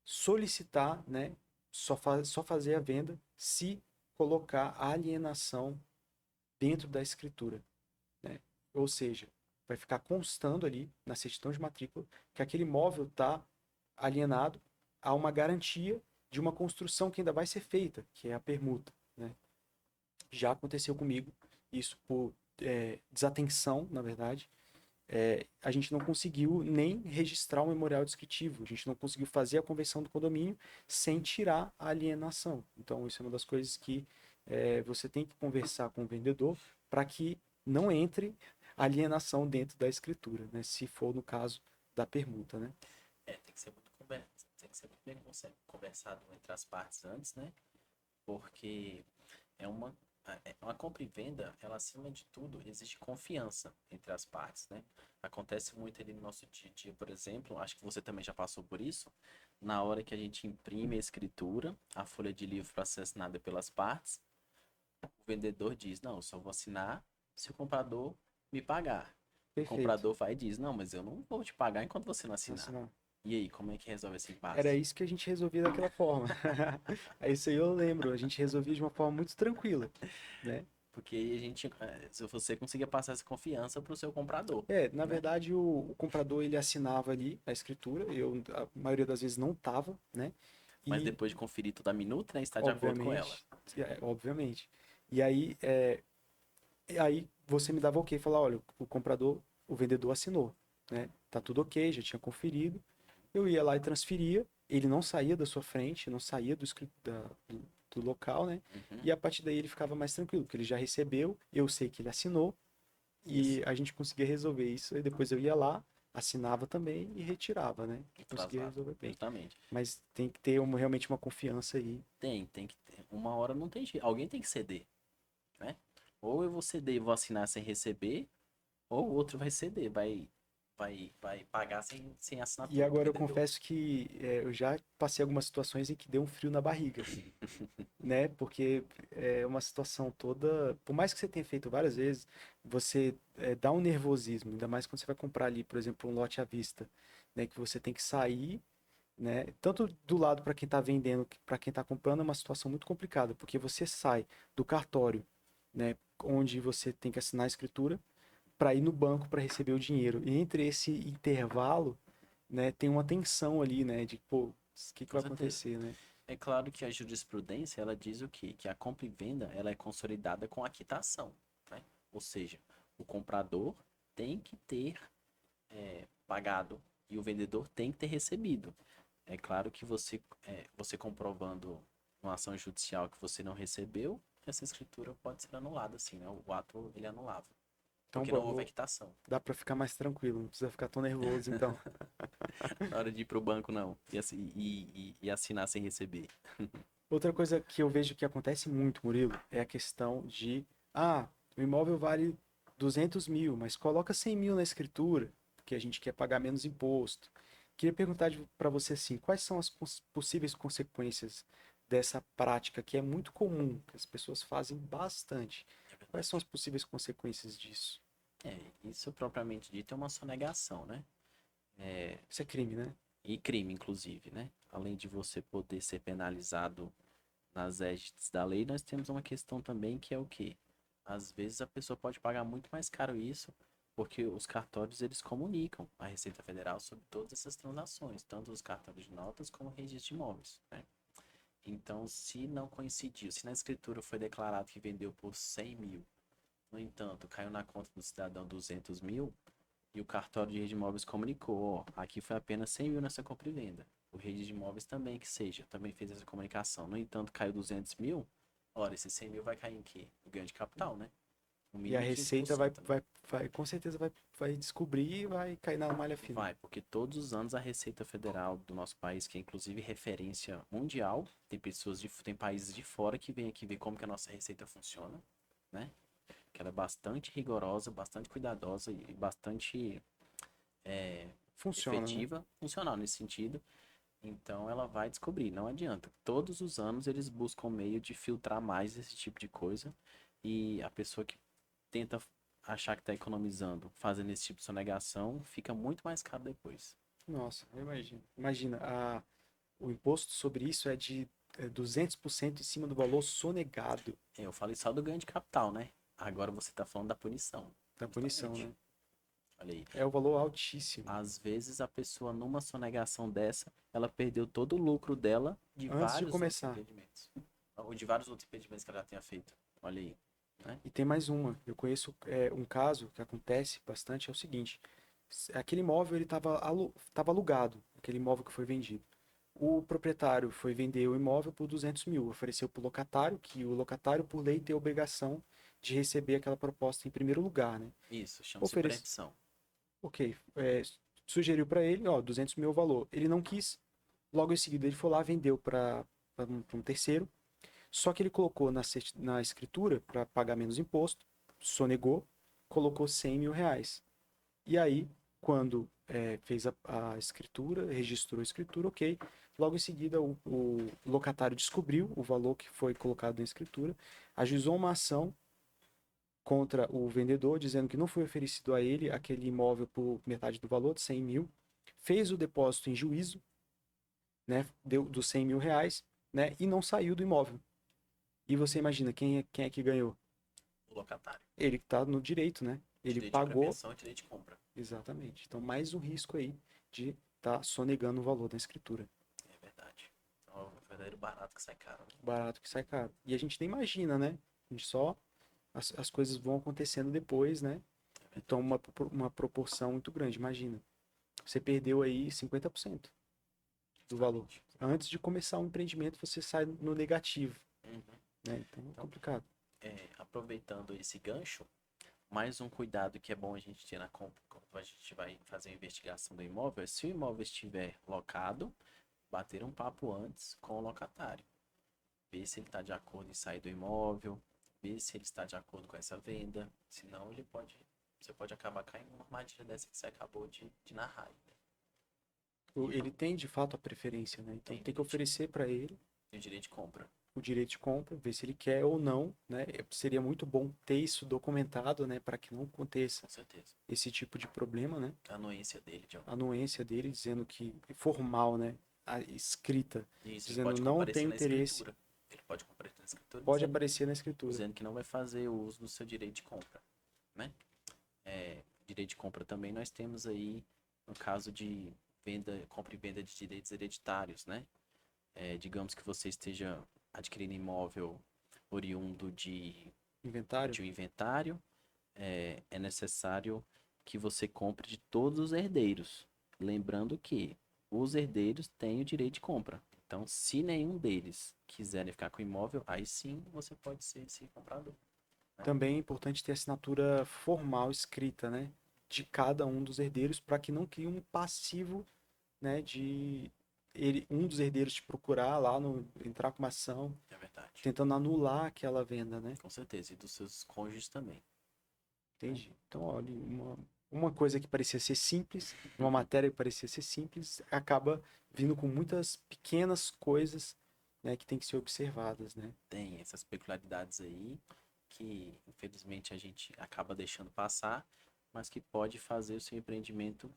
Speaker 1: solicitar, né, só fazer a venda se colocar a alienação dentro da escritura, né? Ou seja, vai ficar constando ali na certidão de matrícula que aquele imóvel está alienado a uma garantia de uma construção que ainda vai ser feita, que é a permuta, né? Já aconteceu comigo isso por desatenção, na verdade. A gente não conseguiu nem registrar o memorial descritivo, a gente não conseguiu fazer a conversão do condomínio sem tirar a alienação. Então, isso é uma das coisas que você tem que conversar com o vendedor para que não entre alienação dentro da escritura, né? Se for no caso da permuta, né?
Speaker 2: Tem que ser muito bem conversado entre as partes antes, né? Porque é uma compra e venda, ela acima de tudo, existe confiança entre as partes, né? Acontece muito ali no nosso dia a dia, por exemplo, acho que você também já passou por isso, na hora que a gente imprime a escritura, a folha de livro para ser assinada pelas partes, o vendedor diz, não, eu só vou assinar se o comprador me pagar. O
Speaker 1: Perfeito.
Speaker 2: comprador vai e diz, não, mas eu não vou te pagar enquanto você não assinar.
Speaker 1: Nossa, não.
Speaker 2: E aí, como é que resolve esse
Speaker 1: Era
Speaker 2: impasse?
Speaker 1: isso que a gente resolvia daquela forma. É isso aí eu lembro. A gente resolvia de uma forma muito tranquila, né?
Speaker 2: Porque aí a gente, se você conseguia passar essa confiança para o seu comprador,
Speaker 1: Na
Speaker 2: né?
Speaker 1: verdade, o comprador ele assinava ali a escritura, eu a maioria das vezes não tava, né?
Speaker 2: Mas
Speaker 1: E,
Speaker 2: depois de conferir toda a minuta, né, está de acordo com ela.
Speaker 1: obviamente, obviamente. E aí você me dava ok, falar, olha, o comprador, o vendedor assinou, né? Tá tudo ok, já tinha conferido. Eu ia lá e transferia, ele não saía da sua frente, não saía do local, né?
Speaker 2: Uhum.
Speaker 1: E a partir daí ele ficava mais tranquilo, porque ele já recebeu, eu sei que ele assinou,
Speaker 2: Isso.
Speaker 1: e a gente conseguia resolver isso. E depois eu ia lá, assinava também e retirava, né? E conseguia
Speaker 2: Atrasado.
Speaker 1: resolver bem.
Speaker 2: Justamente.
Speaker 1: Mas tem que ter realmente uma confiança aí.
Speaker 2: Tem que ter. Uma hora não tem jeito. Alguém tem que ceder, né? Ou eu vou ceder e vou assinar sem receber, ou o outro vai ceder, vai pagar sem
Speaker 1: E
Speaker 2: assinatura do
Speaker 1: agora eu
Speaker 2: vendedor.
Speaker 1: confesso que eu já passei algumas situações em que deu um frio na barriga, né? Porque é uma situação toda. Por mais que você tenha feito várias vezes, você dá um nervosismo, ainda mais quando você vai comprar ali, por exemplo, um lote à vista, né? Que você tem que sair, né? Tanto do lado para quem está vendendo, para quem está comprando, é uma situação muito complicada, porque você sai do cartório, né? Onde você tem que assinar a escritura, para ir no banco para receber o dinheiro. E entre esse intervalo, né, tem uma tensão ali, né? De, pô, o que
Speaker 2: Com
Speaker 1: vai
Speaker 2: certeza.
Speaker 1: acontecer, né?
Speaker 2: É claro que a jurisprudência, ela diz o quê? Que a compra e venda, ela é consolidada com a quitação, né? Ou seja, o comprador, tem que ter pagado e o vendedor tem que ter recebido. É claro que você comprovando uma ação judicial que você não recebeu, essa escritura pode ser anulada, assim, né? O ato, ele é anulável,
Speaker 1: Então,
Speaker 2: porque não houve equitação.
Speaker 1: dá pra ficar mais tranquilo, não precisa ficar tão nervoso, então.
Speaker 2: Na hora de ir pro banco, não. E assinar sem receber.
Speaker 1: Outra coisa que eu vejo que acontece muito, Murilo, é a questão de, o imóvel vale 200 mil, mas coloca 100 mil na escritura, porque a gente quer pagar menos imposto. Queria perguntar para você assim, quais são as possíveis consequências dessa prática que é muito comum, que as pessoas fazem bastante?
Speaker 2: É
Speaker 1: Quais são as
Speaker 2: verdade.
Speaker 1: possíveis consequências disso?
Speaker 2: Isso propriamente dito é uma sonegação, né?
Speaker 1: Isso é crime, né?
Speaker 2: E crime, inclusive, né? Além de você poder ser penalizado nas égites da lei, nós temos uma questão também que é o quê? Às vezes a pessoa pode pagar muito mais caro isso, porque os cartórios eles comunicam à Receita Federal sobre todas essas transações, tanto os cartórios de notas como o registro de imóveis, né? Então, se não coincidiu, se na escritura foi declarado que vendeu por 100 mil, no entanto, caiu na conta do cidadão 200 mil, e o cartório de registro de imóveis comunicou, ó, aqui foi apenas 100 mil nessa compra e venda. O registro de imóveis também que seja, também fez essa comunicação. No entanto, caiu 200 mil, ora, esse 100 mil vai cair em quê? No ganho de capital, né? No
Speaker 1: E a
Speaker 2: mínimo
Speaker 1: Receita
Speaker 2: 15%, né?
Speaker 1: com certeza vai descobrir e vai cair na malha fina.
Speaker 2: Vai, porque todos os anos a Receita Federal do nosso país, que é inclusive referência mundial, tem países de fora que vêm aqui ver como que a nossa receita funciona, né? Que ela é bastante rigorosa, bastante cuidadosa e bastante
Speaker 1: Funciona, né?
Speaker 2: efetiva, funcional nesse sentido. Então ela vai descobrir, não adianta. Todos os anos eles buscam meio de filtrar mais esse tipo de coisa e a pessoa que tenta achar que está economizando fazendo esse tipo de sonegação fica muito mais caro depois.
Speaker 1: Nossa, eu imagino. Imagina, o imposto sobre isso é de 200% em cima do valor sonegado
Speaker 2: Eu falei só do ganho de capital, né? Agora você está falando da punição,
Speaker 1: da punição,
Speaker 2: justamente.
Speaker 1: né?
Speaker 2: Olha aí.
Speaker 1: É o valor altíssimo.
Speaker 2: Às vezes a pessoa numa sonegação dessa, ela perdeu todo o lucro dela de
Speaker 1: Antes de
Speaker 2: vários outros
Speaker 1: começar.
Speaker 2: empreendimentos. Ou de vários outros empreendimentos que ela já tenha feito. Olha aí, né?
Speaker 1: E tem mais uma. Eu conheço um caso que acontece bastante, é o seguinte. Aquele imóvel ele estava alugado, aquele imóvel que foi vendido. O proprietário foi vender o imóvel por 200 mil, ofereceu para o locatário, que o locatário, por lei, tem a obrigação de receber aquela proposta em primeiro lugar, né?
Speaker 2: Isso, chama-se
Speaker 1: Oferece,
Speaker 2: preempção.
Speaker 1: ok, sugeriu para ele, ó, 200 mil é o valor. Ele não quis, logo em seguida ele foi lá, vendeu para um terceiro, só que ele colocou na escritura, para pagar menos imposto, sonegou, colocou 100 mil reais. E aí, quando fez a escritura, registrou a escritura, ok. Logo em seguida, o locatário descobriu o valor que foi colocado na escritura, ajuizou uma ação contra o vendedor, dizendo que não foi oferecido a ele aquele imóvel por metade do valor, de 100 mil, fez o depósito em juízo, né, deu dos 100 mil reais, né, e não saiu do imóvel. E você imagina, quem é que ganhou?
Speaker 2: O locatário.
Speaker 1: Ele que está no direito, né? Ele
Speaker 2: Direito de
Speaker 1: pagou.
Speaker 2: prevenção e direito de compra.
Speaker 1: Exatamente. Então, mais um risco aí de estar sonegando o valor da escritura.
Speaker 2: É verdade. Então, é um verdadeiro barato que sai caro. Né?
Speaker 1: Barato que sai caro. E a gente nem imagina, né? A gente só. As coisas vão acontecendo depois, né?
Speaker 2: É
Speaker 1: E toma
Speaker 2: verdade.
Speaker 1: uma proporção muito grande. Imagina. Você perdeu aí 50% do valor.
Speaker 2: Justamente.
Speaker 1: Antes de começar um empreendimento, você sai no negativo,
Speaker 2: Uhum.
Speaker 1: né? Então é
Speaker 2: Então,
Speaker 1: complicado.
Speaker 2: aproveitando esse gancho, mais um cuidado que é bom a gente ter na compra quando a gente vai fazer a investigação do imóvel é se o imóvel estiver locado, bater um papo antes com o locatário. Ver se ele está de acordo em sair do imóvel, ver se ele está de acordo com essa venda. Senão você pode acabar caindo numa armadilha dessa que você acabou de narrar. Né?
Speaker 1: Ele tem de fato a preferência, né? Então
Speaker 2: Tem
Speaker 1: tem que
Speaker 2: direito,
Speaker 1: oferecer para ele
Speaker 2: tem o direito de compra,
Speaker 1: o direito de compra, ver se ele quer ou não, né? Seria muito bom ter isso documentado, né, para que não aconteça
Speaker 2: com certeza.
Speaker 1: esse tipo de problema, né?
Speaker 2: A anuência dele,
Speaker 1: A anuência dele dizendo que formal, né? A escrita
Speaker 2: isso, ele
Speaker 1: dizendo
Speaker 2: pode
Speaker 1: não
Speaker 2: comparecer
Speaker 1: tenho
Speaker 2: na
Speaker 1: interesse,
Speaker 2: escritura. Ele pode comparecer na escritura
Speaker 1: pode aparecer na escritura.
Speaker 2: dizendo que não vai fazer o uso do seu direito de compra, né? Direito de compra também nós temos aí no caso de compra e venda de direitos hereditários, né? Digamos que você esteja adquirindo imóvel oriundo de
Speaker 1: Inventário?
Speaker 2: um inventário, é necessário que você compre de todos os herdeiros. Lembrando que os herdeiros têm o direito de compra. Então, se nenhum deles quiserem ficar com o imóvel, aí sim você pode ser esse comprador.
Speaker 1: Também é importante ter assinatura formal escrita, né, de cada um dos herdeiros para que não crie um passivo, né, de um dos herdeiros te procurar lá, entrar com uma ação,
Speaker 2: É verdade.
Speaker 1: tentando anular aquela venda, né?
Speaker 2: Com certeza. E dos seus cônjuges também.
Speaker 1: Entendi. Então, olha, uma coisa que parecia ser simples, uma matéria que parecia ser simples, acaba vindo com muitas pequenas coisas, né, que tem que ser observadas, né?
Speaker 2: Tem essas peculiaridades aí que, infelizmente, a gente acaba deixando passar, mas que pode fazer o seu empreendimento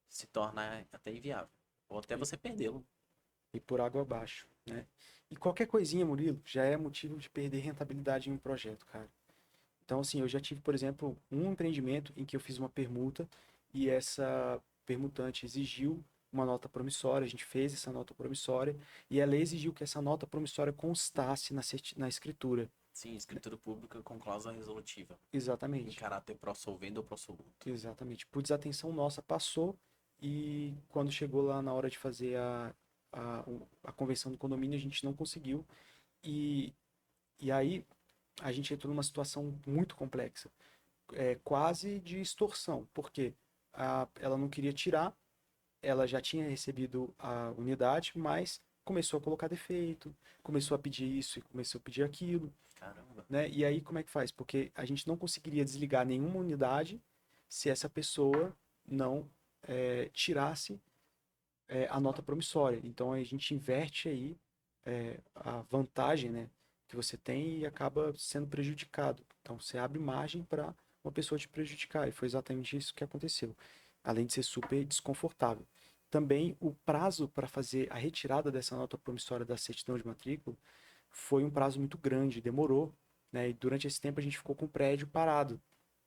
Speaker 2: se tornar até inviável. Ou até você perdê-lo.
Speaker 1: E por água abaixo, né? E qualquer coisinha, Murilo, já é motivo de perder rentabilidade em um projeto, cara. Então, assim, eu já tive, por exemplo, um empreendimento em que eu fiz uma permuta e essa permutante exigiu uma nota promissória, a gente fez essa nota promissória e ela exigiu que essa nota promissória constasse na escritura.
Speaker 2: Sim, escritura pública com cláusula resolutiva. Em
Speaker 1: Exatamente,
Speaker 2: caráter pró-solvendo ou pró-soluto.
Speaker 1: exatamente. Por desatenção nossa, passou e quando chegou lá na hora de fazer a convenção do condomínio, a gente não conseguiu e, e aí a gente entrou numa situação muito complexa, quase de extorsão, porque ela não queria tirar, ela já tinha recebido a unidade, mas começou a colocar defeito, começou a pedir isso e começou a pedir aquilo,
Speaker 2: Caramba.
Speaker 1: né? E aí como é que faz? Porque a gente não conseguiria desligar nenhuma unidade se essa pessoa não tirasse a nota promissória. Então a gente inverte aí a vantagem, né, que você tem e acaba sendo prejudicado. Então você abre margem para uma pessoa te prejudicar. E foi exatamente isso que aconteceu. Além de ser super desconfortável. Também o prazo para fazer a retirada dessa nota promissória da certidão de matrícula foi um prazo muito grande, demorou, né? E durante esse tempo a gente ficou com o prédio parado,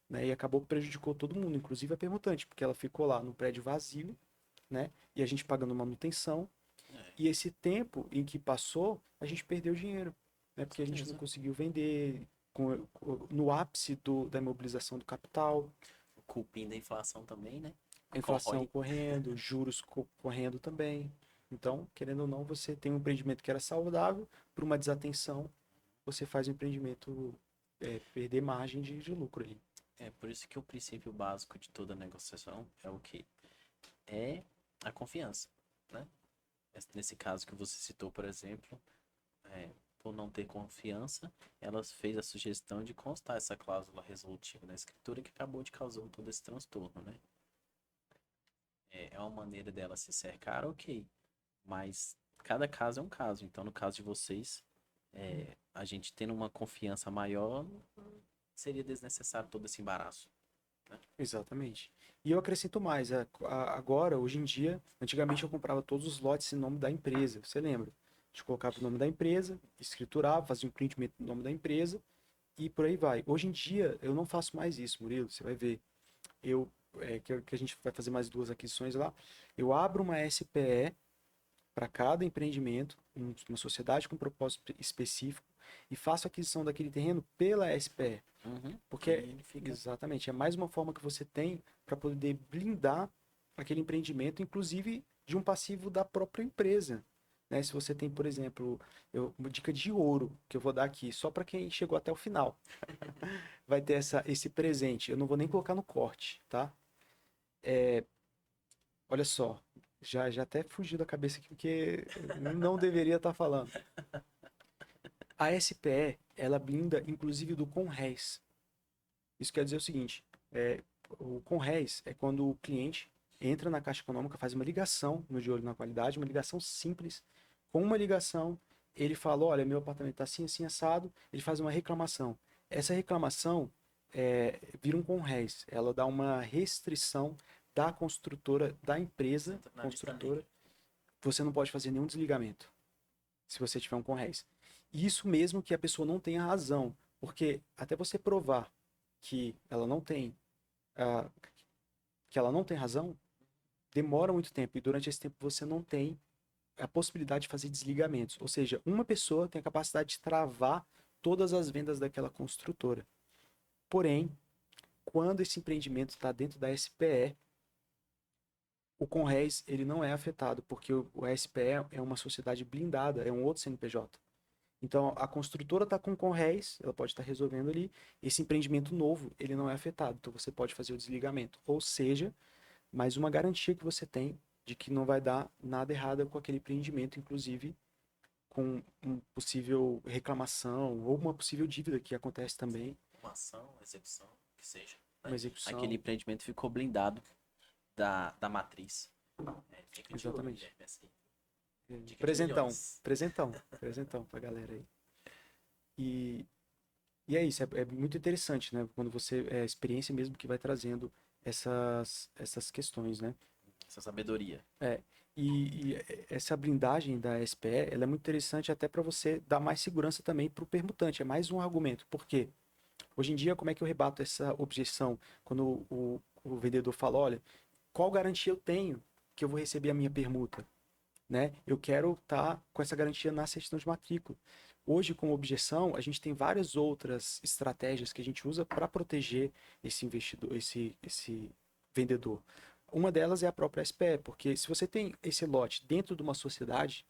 Speaker 1: né? E acabou que prejudicou todo mundo, inclusive a permutante, porque ela ficou lá no prédio vazio, né? E a gente pagando manutenção.
Speaker 2: É,
Speaker 1: E esse tempo em que passou, a gente perdeu dinheiro, né?
Speaker 2: com
Speaker 1: Porque a gente não
Speaker 2: certeza.
Speaker 1: conseguiu vender no ápice da imobilização do capital,
Speaker 2: O cupim da inflação também, né?
Speaker 1: a inflação
Speaker 2: Corrói.
Speaker 1: correndo, juros correndo também. Então, querendo ou não, você tem um empreendimento que era saudável, por uma desatenção, você faz o empreendimento perder margem de lucro ali.
Speaker 2: É por isso que o princípio básico de toda negociação é o quê? É a confiança, né? Nesse caso que você citou, por exemplo, por não ter confiança, ela fez a sugestão de constar essa cláusula resolutiva na escritura que acabou de causar todo esse transtorno, né? É uma maneira dela se cercar, ok. Mas cada caso é um caso. Então, no caso de vocês, a gente tendo uma confiança maior, seria desnecessário todo esse embaraço. Né?
Speaker 1: Exatamente. E eu acrescento mais, agora, hoje em dia, antigamente eu comprava todos os lotes em nome da empresa, você lembra? A gente colocava o nome da empresa, escriturava, fazia um preenchimento no nome da empresa e por aí vai. Hoje em dia eu não faço mais isso, Murilo, você vai ver. Que a gente vai fazer mais duas aquisições lá, eu abro uma SPE para cada empreendimento, uma sociedade com propósito específico, e faço a aquisição daquele terreno pela SPE.
Speaker 2: Uhum. E
Speaker 1: Porque,
Speaker 2: ele fica.
Speaker 1: exatamente, é mais uma forma que você tem para poder blindar aquele empreendimento, inclusive de um passivo da própria empresa. Né? Se você tem, por exemplo, uma dica de ouro que eu vou dar aqui, só para quem chegou até o final, vai ter esse presente. Eu não vou nem colocar no corte, tá? Olha só, já até fugiu da cabeça aqui, porque não deveria estar falando. A SPE, ela blinda inclusive do CONRES. Isso quer dizer o seguinte, o CONRES é quando o cliente entra na Caixa Econômica, faz uma ligação no De Olho na Qualidade, uma ligação simples. Com uma ligação, ele fala, olha, meu apartamento está assim, assim, assado, ele faz uma reclamação. Essa reclamação vira um CONRES, ela dá uma restrição da construtora, da empresa
Speaker 2: Entra na lista
Speaker 1: construtora,
Speaker 2: negra.
Speaker 1: você não pode fazer nenhum desligamento, se você tiver um CONRES. Isso mesmo que a pessoa não tenha razão, porque até você provar que ela não tem ah, que ela não tem razão, demora muito tempo e durante esse tempo você não tem a possibilidade de fazer desligamentos. Ou seja, uma pessoa tem a capacidade de travar todas as vendas daquela construtora. Porém, quando esse empreendimento está dentro da SPE, o CONRES ele não é afetado, porque o SPE é uma sociedade blindada, é um outro CNPJ. Então, a construtora está com o CONRES, ela pode estar resolvendo ali, esse empreendimento novo, ele não é afetado, então você pode fazer o desligamento. Ou seja, mais uma garantia que você tem de que não vai dar nada errado com aquele empreendimento, inclusive com uma possível reclamação ou uma possível dívida que acontece também,
Speaker 2: Uma ação, execução, que seja,
Speaker 1: uma
Speaker 2: né?
Speaker 1: execução.
Speaker 2: Aquele empreendimento ficou blindado da matriz. Fica de olho,
Speaker 1: Exatamente.
Speaker 2: Guilherme, assim.
Speaker 1: É,
Speaker 2: Dica de
Speaker 1: Presentão,
Speaker 2: milhões.
Speaker 1: presentão pra galera aí. E, e é isso, é muito interessante, né? Quando você, é a experiência mesmo que vai trazendo essas questões, né?
Speaker 2: Essa sabedoria.
Speaker 1: É, e essa blindagem da SPE, ela é muito interessante até para você dar mais segurança também para o permutante. É mais um argumento. Por quê? Hoje em dia, como é que eu rebato essa objeção quando o vendedor fala, olha, qual garantia eu tenho que eu vou receber a minha permuta? Né? Eu quero estar com essa garantia na certidão de matrícula. Hoje, com objeção, a gente tem várias outras estratégias que a gente usa para proteger esse investidor, esse vendedor. Uma delas é a própria SPE, porque se você tem esse lote dentro de uma sociedade,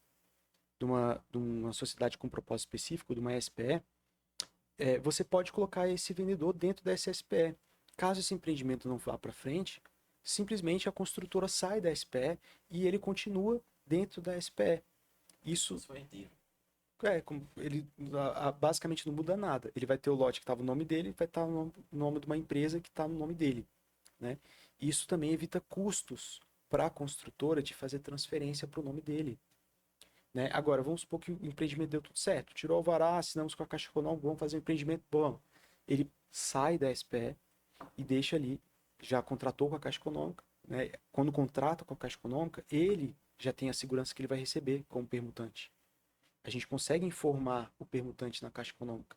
Speaker 1: de uma sociedade com um propósito específico, de uma SPE, você pode colocar esse vendedor dentro dessa SPE. Caso esse empreendimento não vá para frente, simplesmente a construtora sai da SPE e ele continua dentro da SPE. Isso
Speaker 2: Foi herdeiro.
Speaker 1: ele basicamente não muda nada. Ele vai ter o lote que estava no nome dele, vai estar no nome de uma empresa que está no nome dele, né? Isso também evita custos para a construtora de fazer transferência para o nome dele, né? Agora, vamos supor que o empreendimento deu tudo certo, tirou o alvará, assinamos com a Caixa Econômica, vamos fazer um empreendimento bom. Ele sai da SPE e deixa ali, já contratou com a Caixa Econômica, né? Quando contrata com a Caixa Econômica, ele já tem a segurança que ele vai receber como permutante. A gente consegue informar o permutante na Caixa Econômica.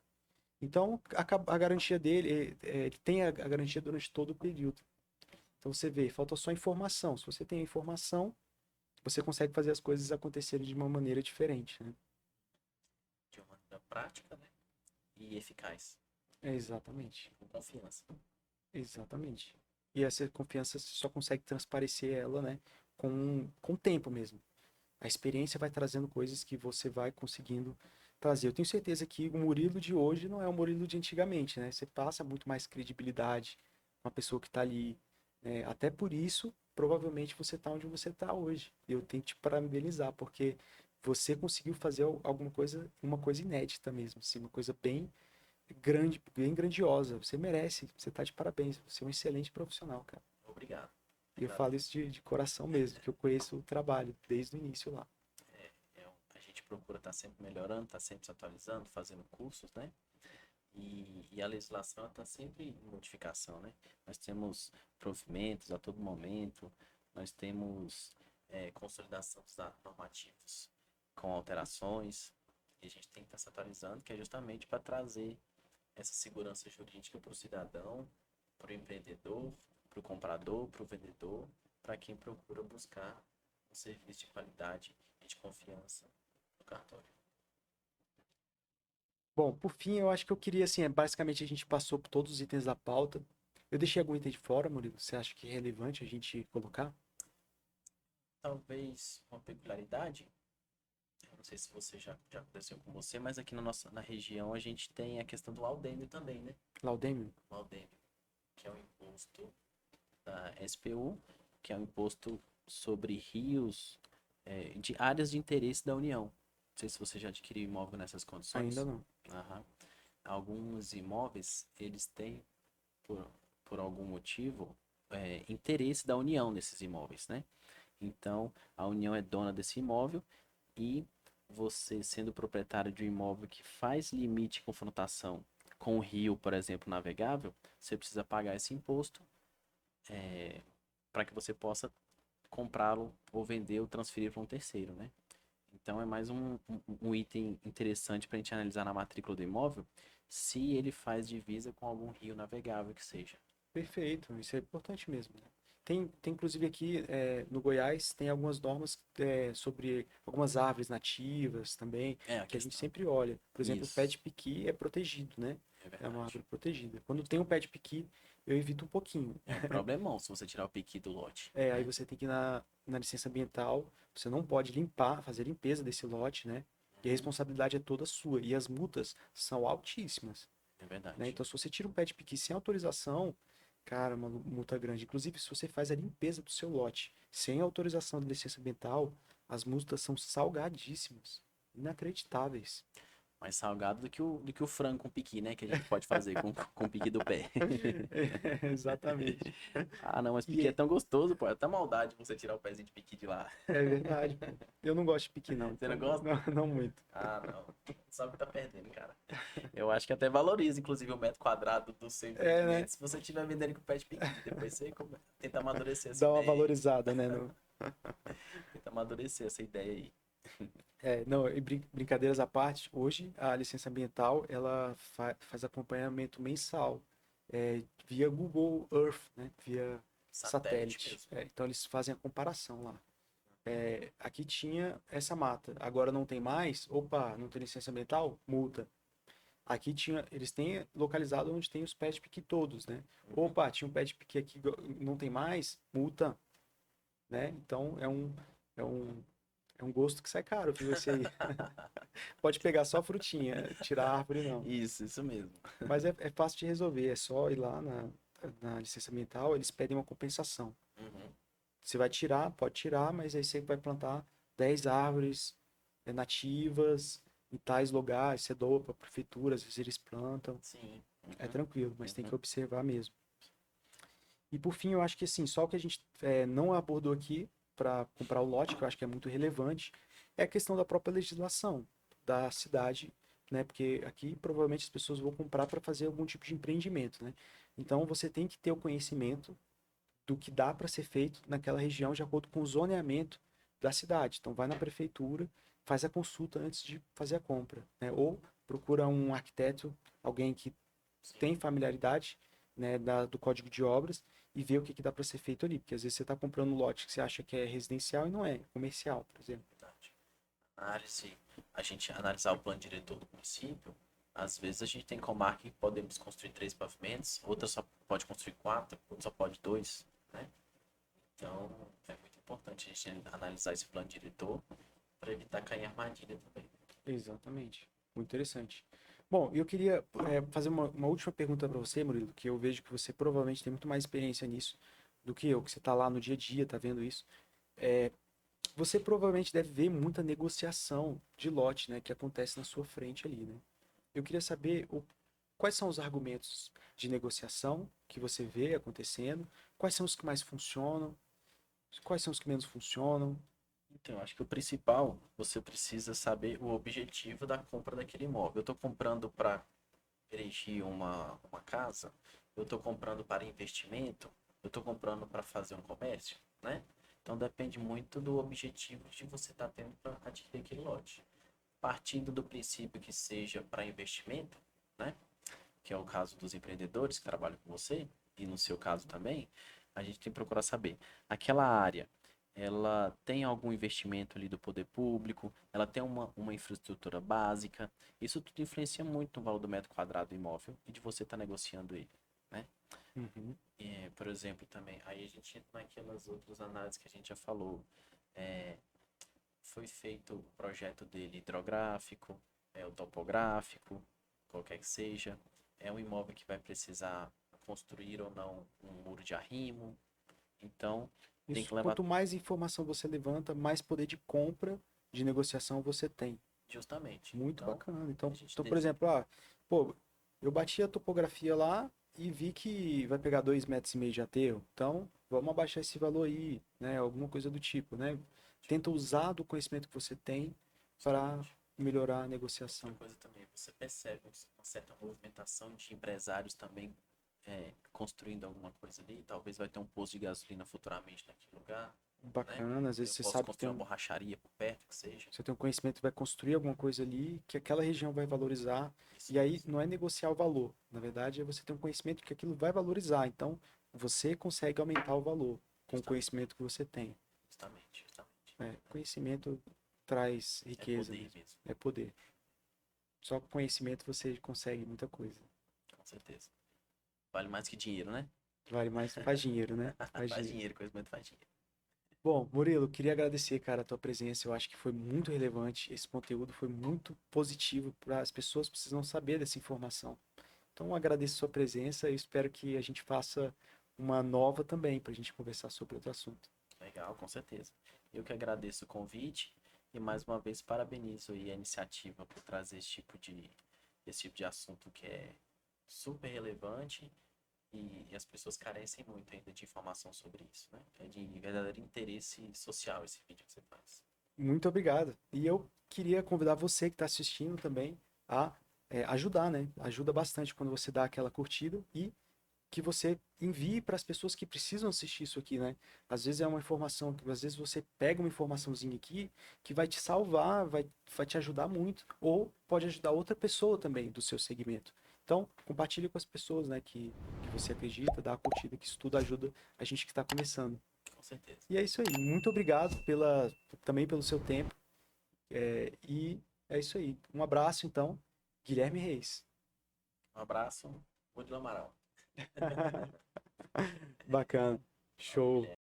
Speaker 1: Então, a garantia dele, ele tem a garantia durante todo o período. Então, você vê, falta só informação. Se você tem a informação, você consegue fazer as coisas acontecerem de uma maneira diferente, né?
Speaker 2: De uma maneira prática, né? E eficaz.
Speaker 1: Exatamente.
Speaker 2: Com confiança.
Speaker 1: Exatamente. E essa confiança você só consegue transparecer ela, né, com o tempo mesmo. A experiência vai trazendo coisas que você vai conseguindo trazer. Eu tenho certeza que o Murilo de hoje não é o Murilo de antigamente, né? Você passa muito mais credibilidade com a pessoa que está ali, né? Até por isso, provavelmente você está onde você está hoje. Eu tenho que te parabenizar, porque você conseguiu fazer alguma coisa, uma coisa inédita mesmo, assim, uma coisa bem grande, bem grandiosa. Você merece, você está de parabéns. Você é um excelente profissional, cara.
Speaker 2: Obrigado.
Speaker 1: E eu
Speaker 2: Obrigado.
Speaker 1: falo isso de coração mesmo, que eu conheço o trabalho desde o início lá.
Speaker 2: A gente procura estar sempre melhorando, estar sempre se atualizando, fazendo cursos, né? E a legislação está sempre em modificação, né? Nós temos provimentos a todo momento, nós temos consolidação dos atos normativos com alterações, e a gente tem que estar se atualizando, que é justamente para trazer essa segurança jurídica para o cidadão, para o empreendedor, para o comprador, para o vendedor, para quem procura buscar um serviço de qualidade e de confiança no cartório.
Speaker 1: Bom, por fim, eu acho que eu queria, assim, basicamente a gente passou por todos os itens da pauta. Eu deixei algum item de fora, Murilo? Você acha que é relevante a gente colocar?
Speaker 2: Talvez uma peculiaridade, eu não sei se você já aconteceu com você, mas aqui na região a gente tem a questão do laudêmio também, né?
Speaker 1: Laudêmio?
Speaker 2: O laudêmio, que é o imposto da SPU, que é o imposto sobre rios, de áreas de interesse da União. Não sei se você já adquiriu imóvel nessas
Speaker 1: Ainda
Speaker 2: condições.
Speaker 1: não.
Speaker 2: Aham. Alguns imóveis, eles têm, por, por algum motivo, interesse da União nesses imóveis, né? Então, a União é dona desse imóvel e você, sendo proprietário de um imóvel que faz limite de confrontação com o rio, por exemplo, navegável, você precisa pagar esse imposto para que você possa comprá-lo ou vender ou transferir para um terceiro, né? Então é mais um item interessante para a gente analisar na matrícula do imóvel, se ele faz divisa com algum rio navegável que seja.
Speaker 1: Perfeito, isso é importante mesmo, né? Tem inclusive aqui no Goiás, tem algumas normas sobre algumas árvores nativas também,
Speaker 2: É a
Speaker 1: que a gente
Speaker 2: questão.
Speaker 1: sempre olha. Por exemplo, o pé
Speaker 2: Isso,
Speaker 1: de piqui é protegido, né?
Speaker 2: é
Speaker 1: É uma
Speaker 2: verdade.
Speaker 1: árvore protegida. Quando tem um pé de piqui, eu evito um pouquinho.
Speaker 2: É um problemão se você tirar o piqui do lote.
Speaker 1: Aí você tem que ir na licença ambiental, você não pode fazer limpeza desse lote, né? E a responsabilidade é toda sua. E as multas são altíssimas,
Speaker 2: É
Speaker 1: né?
Speaker 2: verdade.
Speaker 1: Então, se você tira um pé de piqui sem autorização, cara, uma multa grande. Inclusive, se você faz a limpeza do seu lote sem autorização da licença ambiental, as multas são salgadíssimas, inacreditáveis.
Speaker 2: Mais salgado do que o frango com piqui, né? Que a gente pode fazer com o piqui do pé.
Speaker 1: Exatamente.
Speaker 2: Ah, não, mas piqui é
Speaker 1: E
Speaker 2: tão gostoso, pô. É até maldade você tirar o pezinho de piqui de lá.
Speaker 1: é verdade, pô. Eu não gosto de piqui, não.
Speaker 2: Você não
Speaker 1: Então,
Speaker 2: gosta?
Speaker 1: não muito.
Speaker 2: Ah, não. Sabe que tá perdendo, cara. Eu acho que até valoriza, inclusive, o metro quadrado do seu
Speaker 1: É, né?
Speaker 2: empreendimento se você estiver vendendo com pé de piqui. Depois você tenta amadurecer essa
Speaker 1: Dá uma
Speaker 2: ideia aí.
Speaker 1: valorizada, né?
Speaker 2: Tenta amadurecer essa ideia aí.
Speaker 1: Não, e brincadeiras à parte, hoje a licença ambiental ela faz acompanhamento mensal via Google Earth, né? Via
Speaker 2: Satélite
Speaker 1: satélite.
Speaker 2: mesmo.
Speaker 1: Então eles fazem a comparação lá. Aqui tinha essa mata, agora não tem mais, opa, não tem licença ambiental? Multa. Aqui tinha, eles têm localizado onde tem os pés de piqui todos, né? Opa, tinha um pé de piqui aqui, não tem mais? Multa, né? Então é um, é um gosto que sai caro, viu? Esse aí. Pode pegar só a frutinha, tirar a árvore não.
Speaker 2: Isso mesmo.
Speaker 1: Mas é fácil de resolver, é só ir lá na licença ambiental, eles pedem uma compensação.
Speaker 2: Uhum.
Speaker 1: Você vai tirar, pode tirar, mas aí você vai plantar 10 árvores nativas em tais lugares, você doa para a prefeitura, às vezes eles plantam.
Speaker 2: Sim.
Speaker 1: É
Speaker 2: Uhum.
Speaker 1: tranquilo, mas tem que
Speaker 2: Uhum.
Speaker 1: observar mesmo. E por fim, eu acho que assim, só o que a gente não abordou aqui para comprar o lote, que eu acho que é muito relevante, é a questão da própria legislação da cidade, né? Porque aqui provavelmente as pessoas vão comprar para fazer algum tipo de empreendimento, né? Então você tem que ter o conhecimento do que dá para ser feito naquela região de acordo com o zoneamento da cidade. Então vai na prefeitura, faz a consulta antes de fazer a compra, né? Ou procura um arquiteto, alguém que tem
Speaker 2: Sim,
Speaker 1: familiaridade, né, do código de obras e vê o que dá para ser feito ali. Porque às vezes você está comprando um lote que você acha que é residencial e não é comercial, por exemplo.
Speaker 2: verdade. Análise, a gente analisar o plano diretor do município, às vezes a gente tem comarca que podemos construir 3 pavimentos, outra só pode construir 4, outra só pode 2, né? Então, é muito importante a gente analisar esse plano diretor para evitar cair em armadilha também.
Speaker 1: Exatamente. Muito interessante. Bom, eu queria fazer uma última pergunta para você, Murilo, que eu vejo que você provavelmente tem muito mais experiência nisso do que eu, que você está lá no dia a dia, está vendo isso. É, Você provavelmente deve ver muita negociação de lote, né, que acontece na sua frente ali, né? Eu queria saber quais são os argumentos de negociação que você vê acontecendo, quais são os que mais funcionam, quais são os que menos funcionam.
Speaker 2: Então, eu acho que o principal, você precisa saber o objetivo da compra daquele imóvel. Eu estou comprando para erigir uma casa, eu estou comprando para investimento, eu estou comprando para fazer um comércio, né? Então depende muito do objetivo que você está tendo para adquirir aquele lote. Partindo do princípio que seja para investimento, né? Que é o caso dos empreendedores que trabalham com você, e no seu caso também, a gente tem que procurar saber. Aquela área, ela tem algum investimento ali do poder público, ela tem uma infraestrutura básica, isso tudo influencia muito no valor do metro quadrado do imóvel e de você estar negociando ele, né?
Speaker 1: Uhum.
Speaker 2: Por exemplo, também, aí a gente entra naquelas outras análises que a gente já falou. É, foi feito o projeto dele hidrográfico, o topográfico, qualquer que seja. É um imóvel que vai precisar construir ou não um muro de arrimo. Então, tem
Speaker 1: Isso,
Speaker 2: que levar
Speaker 1: quanto mais informação você levanta, mais poder de compra, de negociação você tem.
Speaker 2: justamente.
Speaker 1: Muito
Speaker 2: Então,
Speaker 1: bacana.
Speaker 2: a
Speaker 1: Então,
Speaker 2: gente
Speaker 1: então por exemplo, pô, eu bati a topografia lá e vi que vai pegar 2,5 metros de aterro. Então, vamos abaixar esse valor aí, né? Alguma coisa do tipo, né? Tenta usar do conhecimento que você tem para
Speaker 2: justamente.
Speaker 1: melhorar a
Speaker 2: Outra
Speaker 1: negociação.
Speaker 2: coisa também, você percebe uma certa movimentação de empresários também construindo alguma coisa ali. Talvez vai ter um posto de gasolina futuramente naquele lugar, né?
Speaker 1: Bacana, às vezes
Speaker 2: Eu
Speaker 1: você
Speaker 2: posso
Speaker 1: sabe que
Speaker 2: construir uma borracharia por perto, que seja.
Speaker 1: você tem um conhecimento que vai construir alguma coisa ali, que aquela região vai valorizar.
Speaker 2: Isso
Speaker 1: E aí
Speaker 2: mesmo.
Speaker 1: não é negociar o valor. Na verdade, é você ter um conhecimento que aquilo vai valorizar. Então, você consegue aumentar o valor com o
Speaker 2: Justamente,
Speaker 1: conhecimento que você tem.
Speaker 2: justamente, justamente.
Speaker 1: Conhecimento traz
Speaker 2: É
Speaker 1: riqueza
Speaker 2: poder
Speaker 1: mesmo.
Speaker 2: mesmo,
Speaker 1: É poder. Só com conhecimento você consegue muita coisa.
Speaker 2: com certeza. Vale mais que dinheiro, né?
Speaker 1: Vale mais, faz dinheiro, né? Faz
Speaker 2: Faz
Speaker 1: dinheiro.
Speaker 2: dinheiro, conhecimento faz dinheiro.
Speaker 1: Bom, Murilo, queria agradecer, cara, a tua presença. Eu acho que foi muito relevante. Esse conteúdo foi muito positivo para as pessoas precisam saber dessa informação. Então, agradeço a sua presença e espero que a gente faça uma nova também para a gente conversar sobre outro assunto.
Speaker 2: Legal, com certeza. Eu que agradeço o convite e mais uma vez parabenizo aí a iniciativa por trazer esse tipo de assunto que é super relevante e as pessoas carecem muito ainda de informação sobre isso, né? É de verdadeiro interesse social esse vídeo que você faz.
Speaker 1: Muito obrigado. E eu queria convidar você que está assistindo também a ajudar, né? Ajuda bastante quando você dá aquela curtida e que você envie para as pessoas que precisam assistir isso aqui, né? Às vezes é uma informação, às vezes você pega uma informaçãozinha aqui que vai te salvar, vai te ajudar muito, ou pode ajudar outra pessoa também do seu segmento. Então, compartilhe com as pessoas, né, que você acredita, dá a curtida, que isso tudo ajuda a gente que está começando.
Speaker 2: Com certeza.
Speaker 1: E é isso aí. Muito obrigado também pelo seu tempo. E é isso aí. Um abraço, então. Guilherme Reis.
Speaker 2: Um abraço, Murilo Amaral.
Speaker 1: Bacana.
Speaker 2: Valeu,
Speaker 1: Show.
Speaker 2: Guilherme.